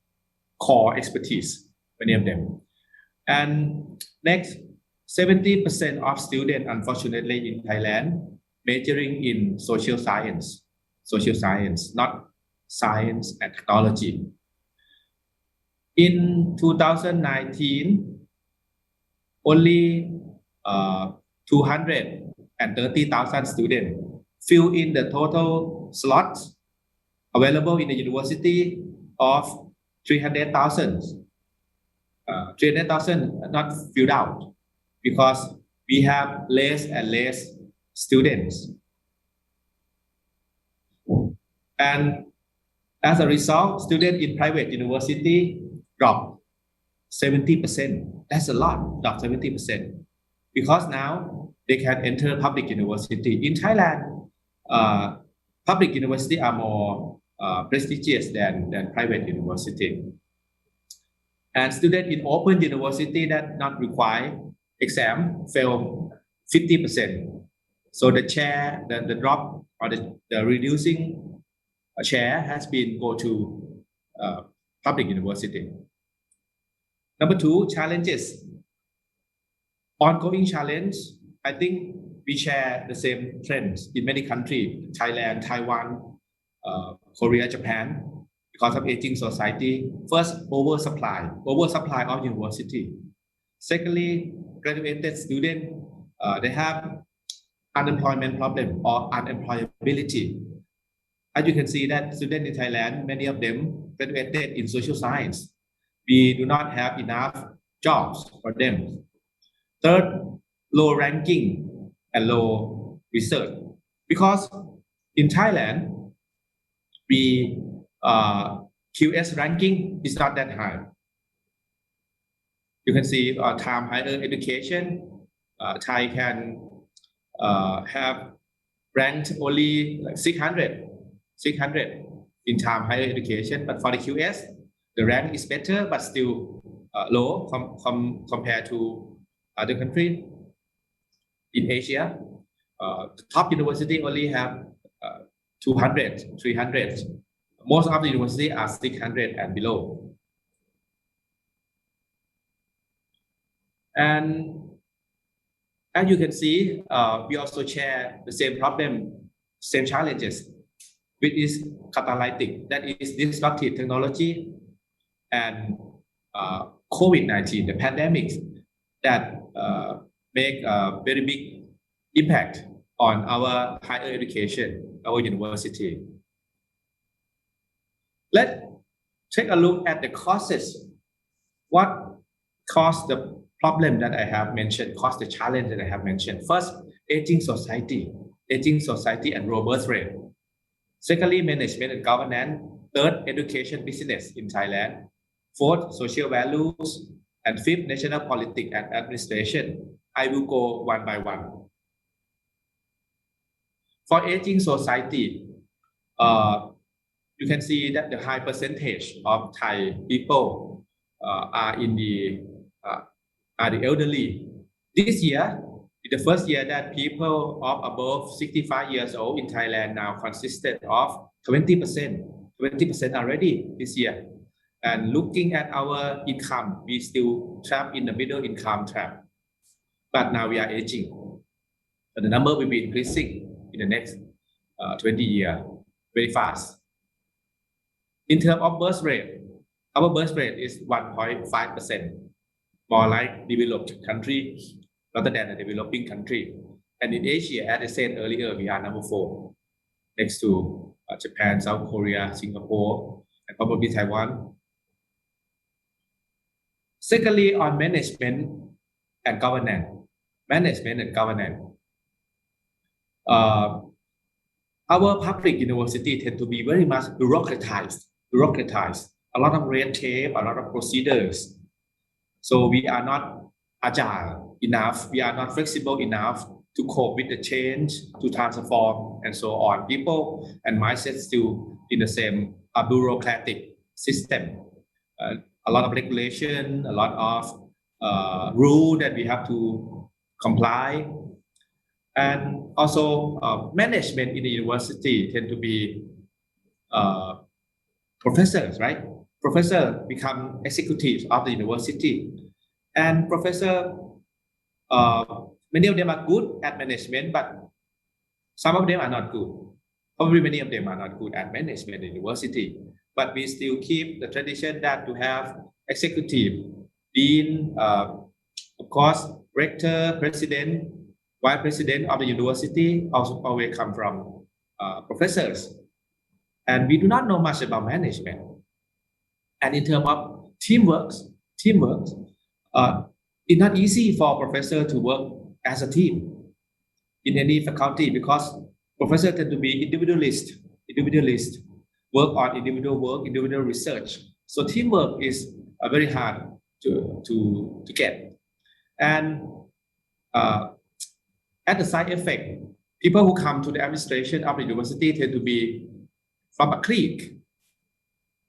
core expertise, many of them. And next, 70% of students, unfortunately, in Thailand, majoring in social science, not science and technology. In 2019, only 230,000 students fill in the total slots available in the university of 300,000. 300,000 not filled out because we have less and less students. And as a result, students in private university dropped 70%. That's a lot, dropped 70%. Because now they can enter public university. In Thailand, public university are more prestigious than private university. And students in open university that not require exam fail 50%. So the share, the drop or the reducing share has been go to public university. Number two, challenges. Ongoing challenge, I think we share the same trends in many countries, Thailand, Taiwan, Korea, Japan, because of aging society. First, oversupply of university. Secondly, graduated students, they have unemployment problem or unemployability. As you can see that students in Thailand, many of them graduated in social science. We do not have enough jobs for them. Third, low ranking and low research. Because in Thailand, we QS ranking is not that high. You can see time higher education, Thai can have ranked only like 600 in time higher education, but for the QS, the rank is better, but still low compared to other countries in Asia. The top university only have 200, 300. Most of the universities are 600 and below. And as you can see, we also share the same problem, same challenges, which is catalytic, that is disruptive technology, and COVID-19, the pandemic that make a very big impact on our higher education, our university. Let's take a look at the causes. What caused the problem that I have mentioned, caused the challenge that I have mentioned? First, aging society and low birth rate. Secondly, management and governance. Third, education business in Thailand. Fourth, social values. And fifth, national politics and administration. I will go one by one. For aging society, you can see that the high percentage of Thai people are the elderly. This year, the first year that people of above 65 years old in Thailand now consisted of 20% already this year. And looking at our income, we still trapped in the middle income trap. But now we are aging. So the number will be increasing in the next 20 years very fast. In terms of birth rate, our birth rate is 1.5%, more like developed country rather than a developing country. And in Asia, as I said earlier, we are number 4, next to Japan, South Korea, Singapore, and probably Taiwan. Secondly, on management and governance. Our public university tend to be very much bureaucratized. A lot of red tape, a lot of procedures. So we are not agile enough. We are not flexible enough to cope with the change, to transform, and so on. People and mindset still in the same bureaucratic system. A lot of regulation, a lot of rule that we have to comply. And also management in the university tend to be professors, right? professor become executives of the university, and professor, many of them are good at management, but some of them are not good. Probably many of them are not good at management in university, but we still keep the tradition that to have executive, dean, of course, rector, president, vice president of the university also always come from professors. And we do not know much about management. And in terms of teamwork, it's not easy for a professor to work as a team in any faculty because professors tend to be individualist, work on individual work, individual research. So teamwork is very hard to get. And as a side effect, people who come to the administration of the university tend to be from a clique.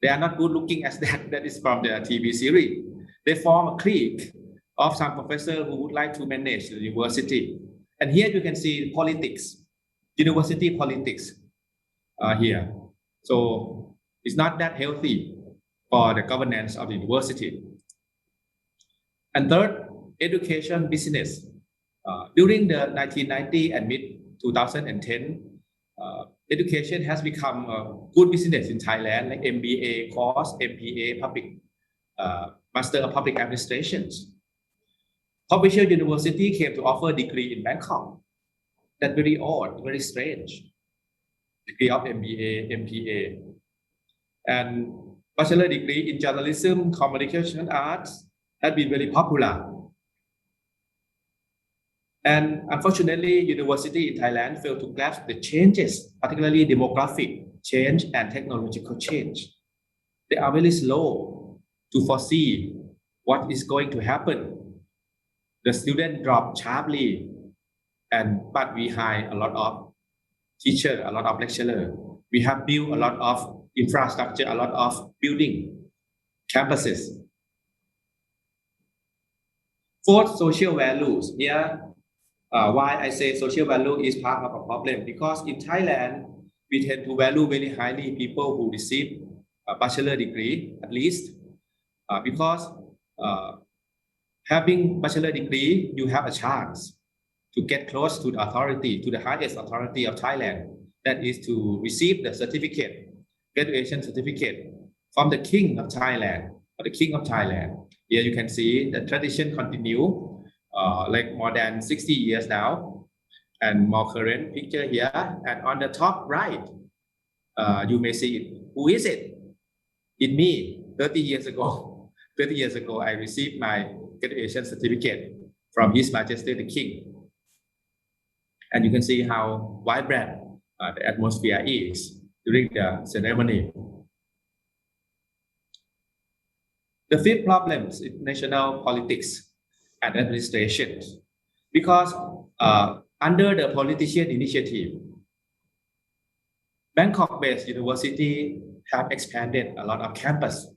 They are not good looking as that is from the TV series. They form a clique of some professor who would like to manage the university. And here you can see politics, university politics here. So it's not that healthy for the governance of the university. And third, education business. During the 1990 and mid-2010, education has become a good business in Thailand, like MBA course, MPA, public Master of Public Administrations. Publisher University came to offer a degree in Bangkok. That's very odd, very strange. Degree of MBA, MPA. And bachelor degree in journalism, communication arts has been very popular. And unfortunately, university in Thailand failed to grasp the changes, particularly demographic change and technological change. They are very slow to foresee what is going to happen. The students drop sharply, but we hire a lot of teachers, a lot of lecturers. We have built a lot of infrastructure, a lot of building, campuses. Fourth, social values. Here, why I say social value is part of a problem, because in Thailand, we tend to value very highly people who receive a bachelor degree, at least, because having bachelor degree, you have a chance to get close to the authority, to the highest authority of Thailand, that is to receive the certificate, graduation certificate from the King of Thailand, or the King of Thailand. Here you can see the tradition continue, like more than 60 years now, and more current picture here. And on the top right, you may see it. Who is it? It's me. 30 years ago, I received my graduation certificate from His Majesty the King. And you can see how vibrant the atmosphere is during the ceremony. The fifth problem is national politics and administration, because under the politician initiative, Bangkok-based university have expanded a lot of campus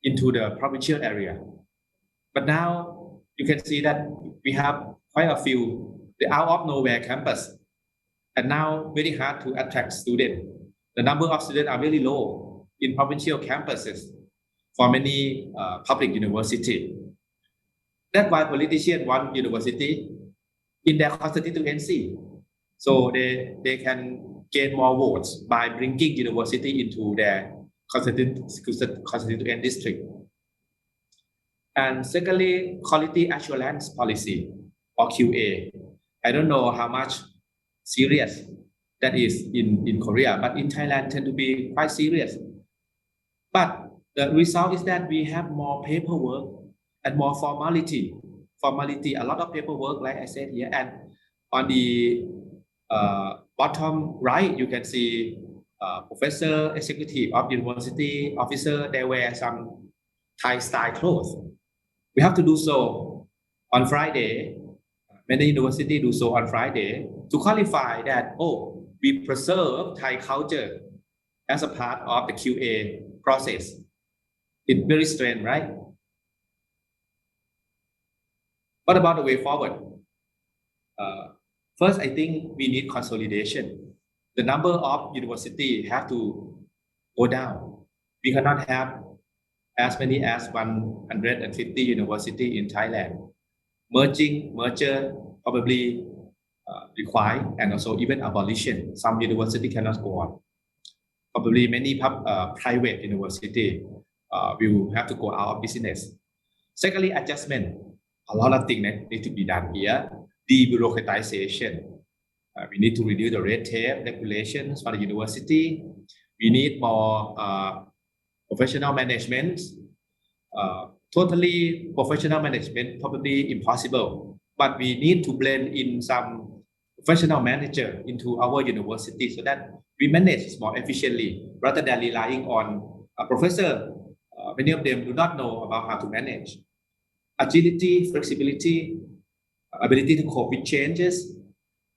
into the provincial area. But now you can see that we have quite a few, the out of nowhere campus, and now very hard to attract students. The number of students are very low in provincial campuses for many public universities. That's why politicians want university in their constituency, so they can gain more votes by bringing university into their constituent district. And secondly, quality assurance policy, or QA. I don't know how much serious that is in Korea, but in Thailand tend to be quite serious. But the result is that we have more paperwork and more formality, a lot of paperwork, like I said here. And on the bottom right, you can see professor, executive of university, officer, they wear some Thai style clothes. We have to do so on Friday. Many universities do so on Friday to qualify that, oh, we preserve Thai culture as a part of the QA process. It's very strange, right? What about the way forward? First, I think we need consolidation. The number of universities have to go down. we cannot have as many as 150 university in Thailand. Merger probably required, and also even abolition. Some university cannot go on. Probably many private university will have to go out of business. Secondly, adjustment. A lot of things that need to be done here. Debureaucratization. We need to reduce the red tape regulations for the university. We need more professional management. Totally professional management probably impossible, but we need to blend in some professional manager into our university so that we manage more efficiently rather than relying on a professor. Many of them do not know about how to manage. Agility, flexibility, ability to cope with changes,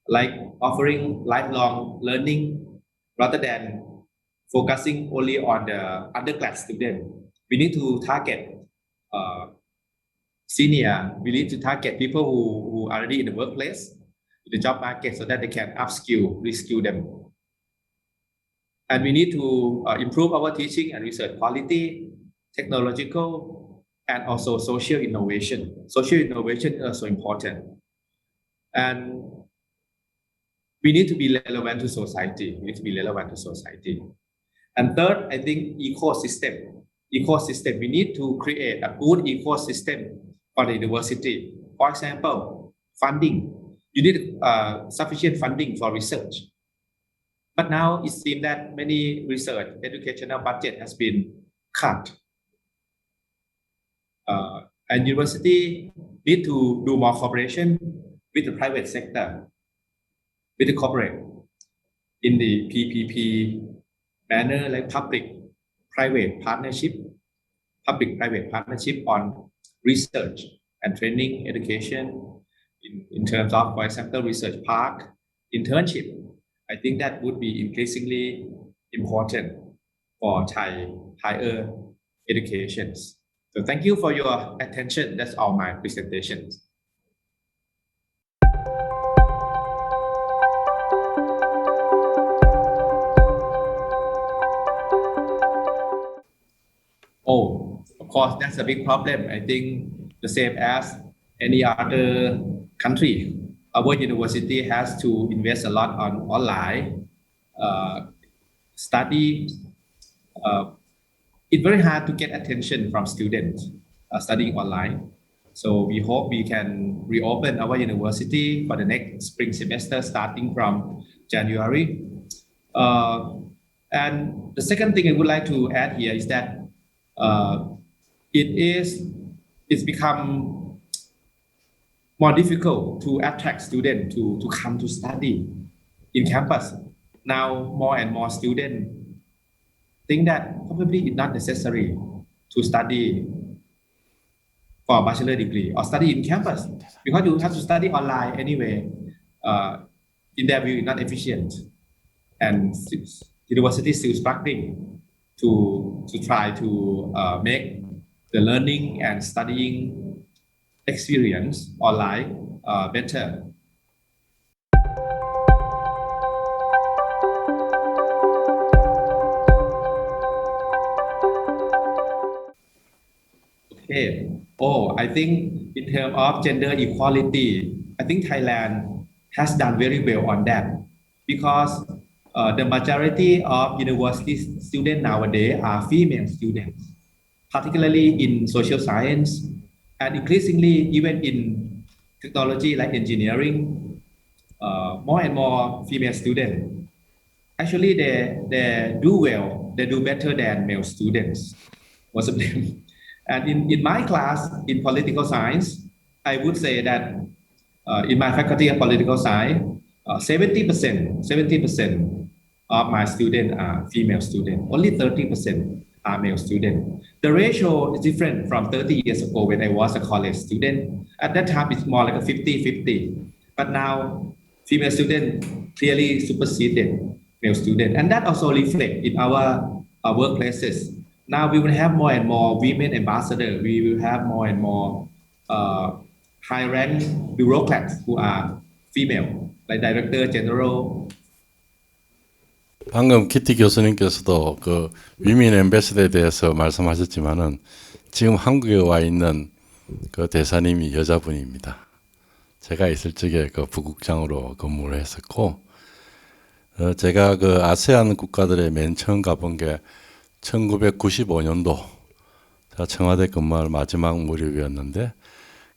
like offering lifelong learning rather than focusing only on the undergrad student. We need to target senior. We need to target people who are already in the workplace, in the job market, so that they can upskill, reskill them. And we need to improve our teaching and research quality, technological, and also social innovation. Social innovation is also important. And we need to be relevant to society. We need to be relevant to society. And third, I think ecosystem. We need to create a good ecosystem for the university. For example, funding. You need sufficient funding for research. But now it seems that many research educational budget has been cut. And university need to do more cooperation with the private sector, with the corporate in the PPP manner, like public-private partnership on research and training education in terms of, for example, research park, internship. I think that would be increasingly important for higher educations. So thank you for your attention. That's all my presentations. Oh, of course, that's a big problem. I think the same as any other country. Our university has to invest a lot on online study. It's very hard to get attention from students studying online. So we hope we can reopen our university for the next spring semester starting from January. And the second thing I would like to add here is that it's become more difficult to attract students to come to study in campus. Now more and more students think that probably it's not necessary to study for a bachelor degree or study in campus because you have to study online anyway. In their view, it's not efficient, and university is still struggling to try to make the learning and studying experience online better. Okay. Oh, I think in terms of gender equality, I think Thailand has done very well on that because the majority of university students nowadays are female students, particularly in social science and increasingly even in technology like engineering. More and more female students. Actually, they do well. They do better than male students, most of them. And in my class in political science, I would say that in my faculty of political science, 70% of my students are female students. Only 30% are male students. The ratio is different from 30 years ago when I was a college student. At that time, it's more like a 50-50. But now, female students clearly superseded male students. And that also reflects in our workplaces. Now we will have more and more women ambassadors. We will have more and more high-ranked bureaucrats who are female, like director general. 방금 키티 교수님께서도 그 위민 엠베서더에 대해서 말씀하셨지만은 지금 한국에 와 있는 그 대사님이 여자분입니다. 제가 있을 적에 그 부국장으로 근무를 했었고, 제가 그 아세안 국가들에 맨 처음 가본 게 1995년도 제가 청와대 근무할 마지막 무렵이었는데,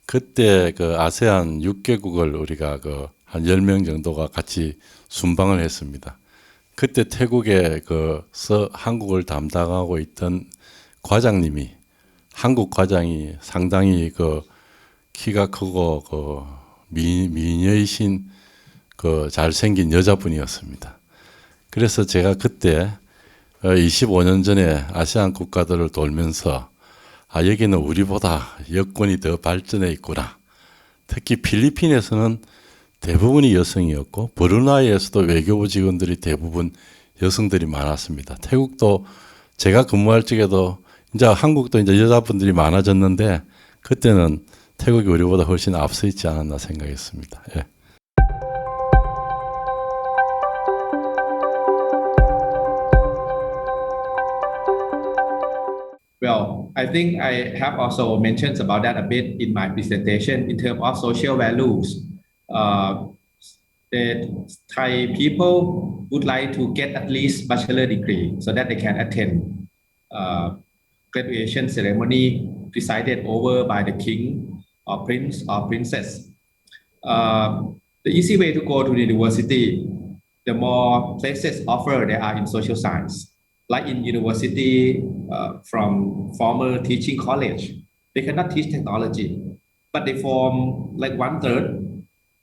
그때 그 아세안 6개국을 우리가 그 한 10명 정도가 같이 순방을 했습니다. 그때 태국에 한국을 담당하고 있던 과장님이, 한국 과장이 상당히 그 키가 크고 그 미녀이신 그 잘생긴 여자분이었습니다. 그래서 제가 그때 25년 전에 아세안 국가들을 돌면서 여기는 우리보다 여건이 더 발전해 있구나. 특히 필리핀에서는 대부분이 여성이었고 브루나이에서도 외교부 직원들이 대부분 여성들이 많았습니다. 태국도 제가 근무할 적에도 이제 한국도 이제 여자분들이 많아졌는데 그때는 태국이 우리보다 훨씬 앞서 있지 않았나 생각했습니다. 예. Well, I think I have also mentioned about that a bit in my presentation in terms of social values. That Thai people would like to get at least bachelor degree so that they can attend graduation ceremony presided over by the king or prince or princess. The easy way to go to the university, the more places offer there are in social science. Like in university from former teaching college, they cannot teach technology, but they form like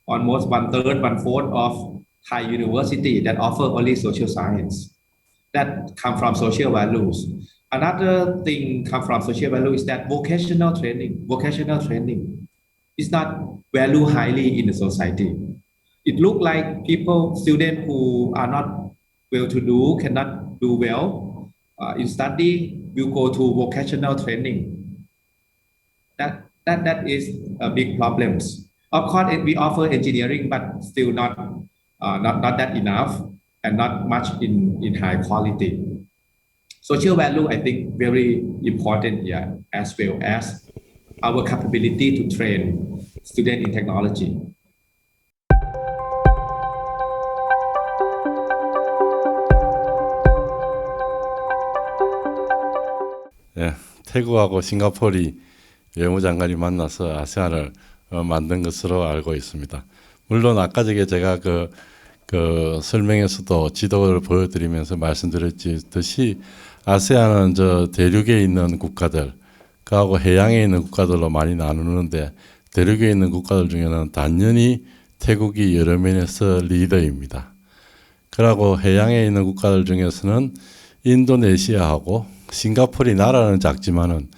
almost one third, one fourth of Thai university that offer only social science. That come from social values. Another thing come from social value is that vocational training. Vocational training is not valued highly in the society. It look like students who are not well-to-do, cannot do well in study, will go to vocational training. That is a big problem. Of course, we offer engineering, but still not that enough and not much in high quality. Social value, I think, very important here, as well as our capability to train students in technology. 예, 태국하고 싱가포르이 외무장관이 만나서 아세안을 만든 것으로 알고 있습니다. 물론 아까 전에 제가 그 설명에서도 지도를 보여드리면서 말씀드렸듯이 아세안은 저 대륙에 있는 국가들, 그하고 해양에 있는 국가들로 많이 나누는데 대륙에 있는 국가들 중에는 단연히 태국이 여러 면에서 리더입니다. 그리고 해양에 있는 국가들 중에서는 인도네시아하고 싱가포르이 나라는 작지만은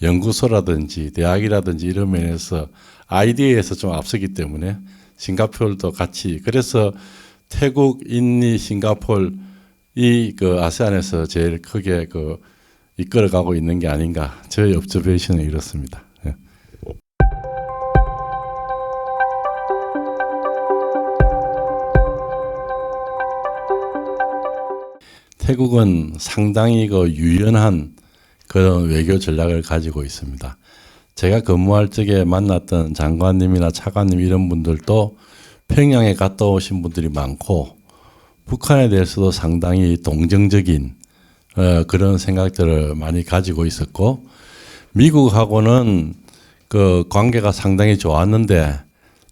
연구소라든지 대학이라든지 이런 면에서 아이디어에서 좀 앞서기 때문에 싱가포르도 같이, 그래서 태국, 인도, 싱가포르 그 아세안에서 제일 크게 이끌어가고 있는 게 아닌가, 저의 observation은 이렇습니다. 예. 태국은 상당히 유연한 그런 외교 전략을 가지고 있습니다. 제가 근무할 적에 만났던 장관님이나 차관님 이런 분들도 평양에 갔다 오신 분들이 많고 북한에 대해서도 상당히 동정적인 그런 생각들을 많이 가지고 있었고, 미국하고는 그 관계가 상당히 좋았는데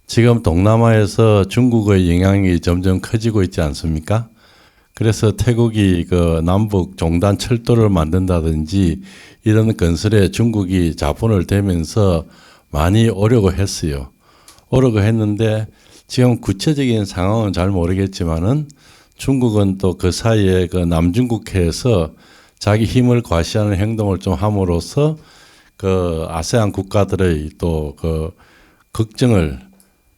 지금 동남아에서 중국의 영향이 점점 커지고 있지 않습니까? 그래서 태국이 그 남북 종단 철도를 만든다든지 이런 건설에 중국이 자본을 대면서 많이 오려고 했어요. 오려고 했는데 지금 구체적인 상황은 잘 모르겠지만은 중국은 또 그 사이에 그 남중국해에서 자기 힘을 과시하는 행동을 좀 함으로써 그 아세안 국가들의 또 그 걱정을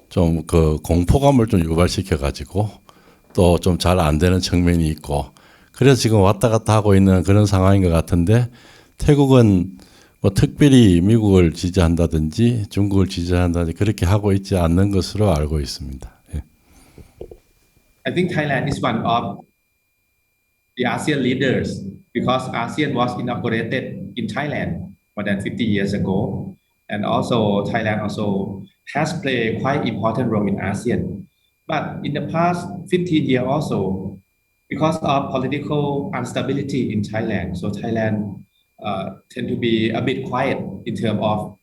좀 공포감을 좀 유발시켜 가지고 또 좀 잘 안 되는 측면이 있고, 그래서 지금 왔다 갔다 하고 있는 그런 상황인 것 같은데, 태국은 뭐 특별히 미국을 지지한다든지 중국을 지지한다든지 그렇게 하고 있지 않는 것으로 알고 있습니다. 예. I think Thailand is one of the ASEAN leaders, because ASEAN was inaugurated in Thailand more than 50 years ago, and also Thailand also has played quite important role in ASEAN. But in the past 15 years also, because of political instability in Thailand, so Thailand tend to be a bit quiet in terms of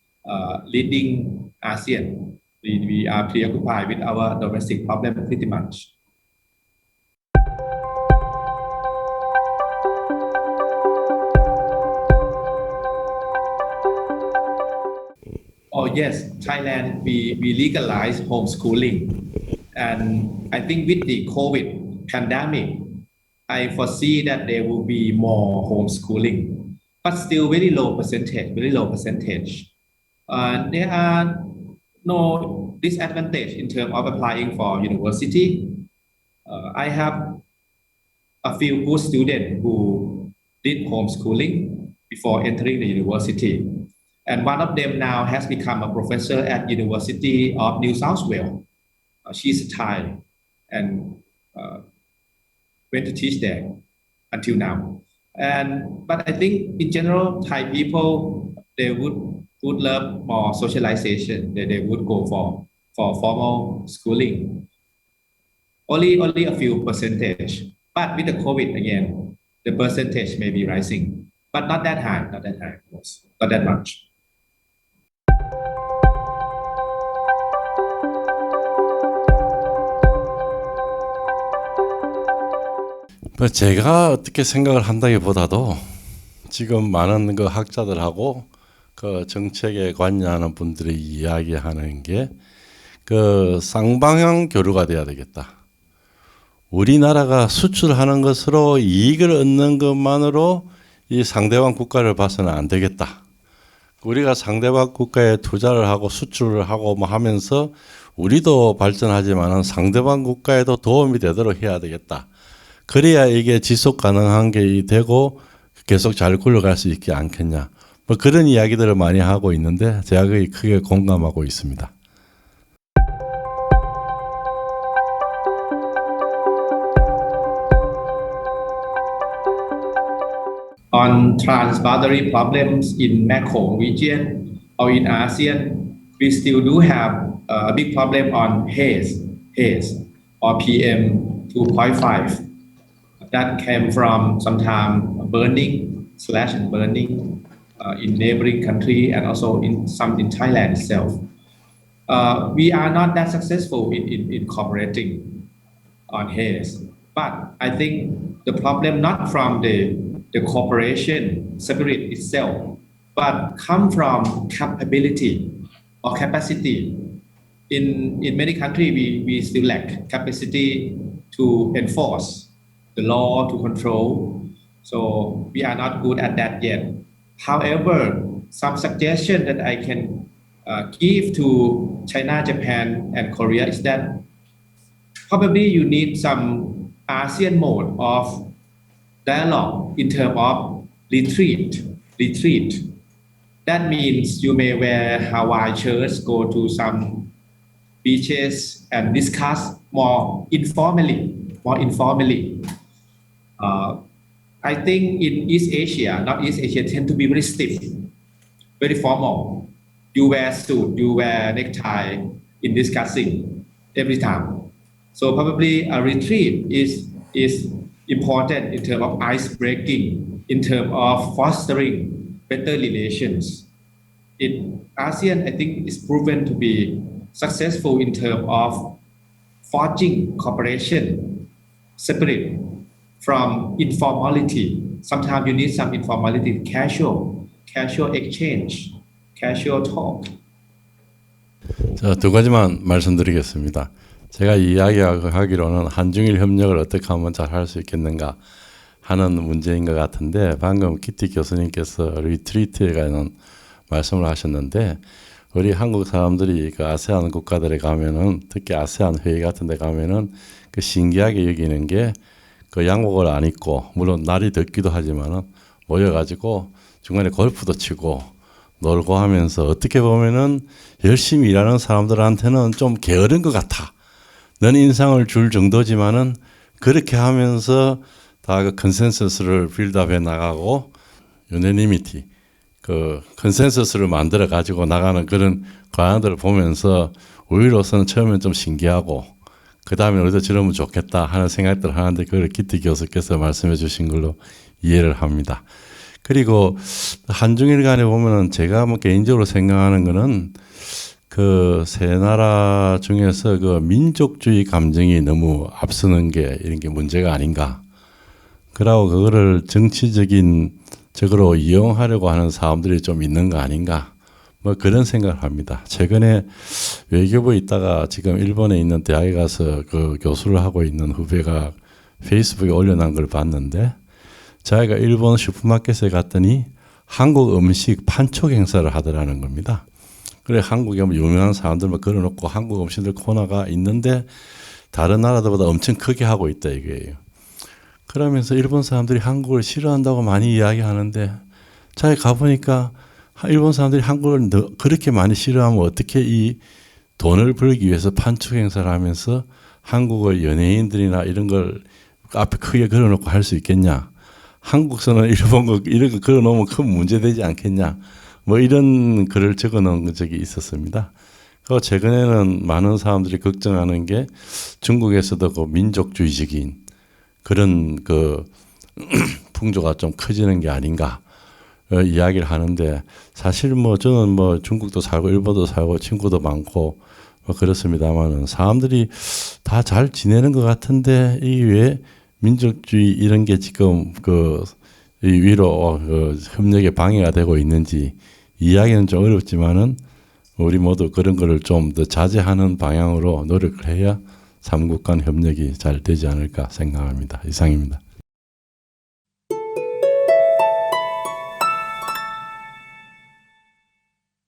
leading ASEAN. We are preoccupied with our domestic problem pretty much. Oh yes, Thailand, we legalized homeschooling. And I think with the COVID pandemic, I foresee that there will be more homeschooling, but still very low percentage, very low percentage. There are no disadvantage in terms of applying for university. I have a few good students who did homeschooling before entering the university. And one of them now has become a professor at University of New South Wales. She's Thai and went to teach there until now. But I think in general, Thai people, they would love more socialization. They would go for formal schooling. Only a few percentage. But with the COVID again, the percentage may be rising, but not that high, not that much. 제가 어떻게 생각을 한다기보다도 지금 많은 그 학자들하고 그 정책에 관여하는 분들이 이야기하는 게 그 쌍방향 교류가 돼야 되겠다. 우리나라가 수출하는 것으로 이익을 얻는 것만으로 이 상대방 국가를 봐서는 안 되겠다. 우리가 상대방 국가에 투자를 하고 수출을 하고 뭐 하면서 우리도 발전하지만은 상대방 국가에도 도움이 되도록 해야 되겠다. 그래야 이게 지속 가능한 게 되고 계속 잘 굴러갈 수 있지 않겠냐. 뭐 그런 이야기들을 많이 하고 있는데 제가 거의 크게 공감하고 있습니다. On transboundary problems in Mekong region or in ASEAN, we still do have a big problem on haze or PM 2.5 that came from sometime burning in neighboring country and also in Thailand itself. We are not that successful in cooperating on haze, but I think the problem not from the cooperation spirit itself, but come from capability or capacity. In many countries, we still lack capacity to enforce the law, to control. So we are not good at that yet. However, some suggestion that I can give to China, Japan, and Korea is that probably you need some ASEAN mode of dialogue in terms of retreat. That means you may wear Hawaii shirts, go to some beaches and discuss more informally. I think in East Asia, Northeast Asia tend to be very stiff, very formal. You wear suit, you wear necktie in discussing every time. So probably a retreat is important in terms of ice breaking, in terms of fostering better relations. In ASEAN, I think it's proven to be successful in terms of forging cooperation spirit from informality. Sometimes you need some informality, casual exchange, casual talk. 자, 두 가지만 말씀드리겠습니다. 제가 이야기하기로는 한중일 협력을 어떻게 하면 잘 할 수 있겠는가 하는 문제인 것 같은데 방금 키티 교수님께서 리트리트에 관한 말씀을 하셨는데 우리 한국 사람들이 그 아세안 국가들에 가면은 특히 아세안 회의 같은 데 가면은 그 신기하게 여기는 게 그 양복을 안 입고 물론 날이 덥기도 하지만은 모여가지고 중간에 골프도 치고 놀고 하면서 어떻게 보면은 열심히 일하는 사람들한테는 좀 게으른 것 같아. 는 인상을 줄 정도지만은 그렇게 하면서 다 그 컨센서스를 빌드업해 나가고 유네니미티 그 컨센서스를 만들어 가지고 나가는 그런 과정들을 보면서 우리로서는 처음엔 좀 신기하고 그 다음에 우리도 저러면 좋겠다 하는 생각들을 하는데 그걸 기태 교수께서 말씀해 주신 걸로 이해를 합니다. 그리고 한중일 간에 보면은 제가 뭐 개인적으로 생각하는 거는 그 세 나라 중에서 그 민족주의 감정이 너무 앞서는 게 이런 게 문제가 아닌가. 그러고 그거를 정치적인 적으로 이용하려고 하는 사람들이 좀 있는 거 아닌가. 뭐 그런 생각을 합니다. 최근에 외교부에 있다가 지금 일본에 있는 대학에 가서 그 교수를 하고 있는 후배가 페이스북에 올려놓은 걸 봤는데 자기가 일본 슈퍼마켓에 갔더니 한국 음식 판촉 행사를 하더라는 겁니다. 그래 한국에 뭐 유명한 사람들만 걸어놓고 한국 음식들 코너가 있는데 다른 나라들보다 엄청 크게 하고 있다 이거예요. 그러면서 일본 사람들이 한국을 싫어한다고 많이 이야기하는데 자기 가보니까 일본 사람들이 한국을 그렇게 많이 싫어하면 어떻게 이 돈을 벌기 위해서 판촉 행사를 하면서 한국의 연예인들이나 이런 걸 앞에 크게 걸어놓고 할 수 있겠냐. 한국서는 일본 거 이런 거 걸어놓으면 큰 문제 되지 않겠냐. 뭐 이런 글을 적어놓은 적이 있었습니다. 그리고 최근에는 많은 사람들이 걱정하는 게 중국에서도 그 민족주의적인 그런 그 풍조가 좀 커지는 게 아닌가 이야기를 하는데 사실 뭐 저는 뭐 중국도 살고 일본도 살고 친구도 많고 뭐 그렇습니다만은 사람들이 다 잘 지내는 것 같은데 이 왜 민족주의 이런 게 지금 그 위로 그 협력에 방해가 되고 있는지 이야기는 좀 어렵지만은 우리 모두 그런 거를 좀 더 자제하는 방향으로 노력을 해야 삼국 간 협력이 잘 되지 않을까 생각합니다. 이상입니다.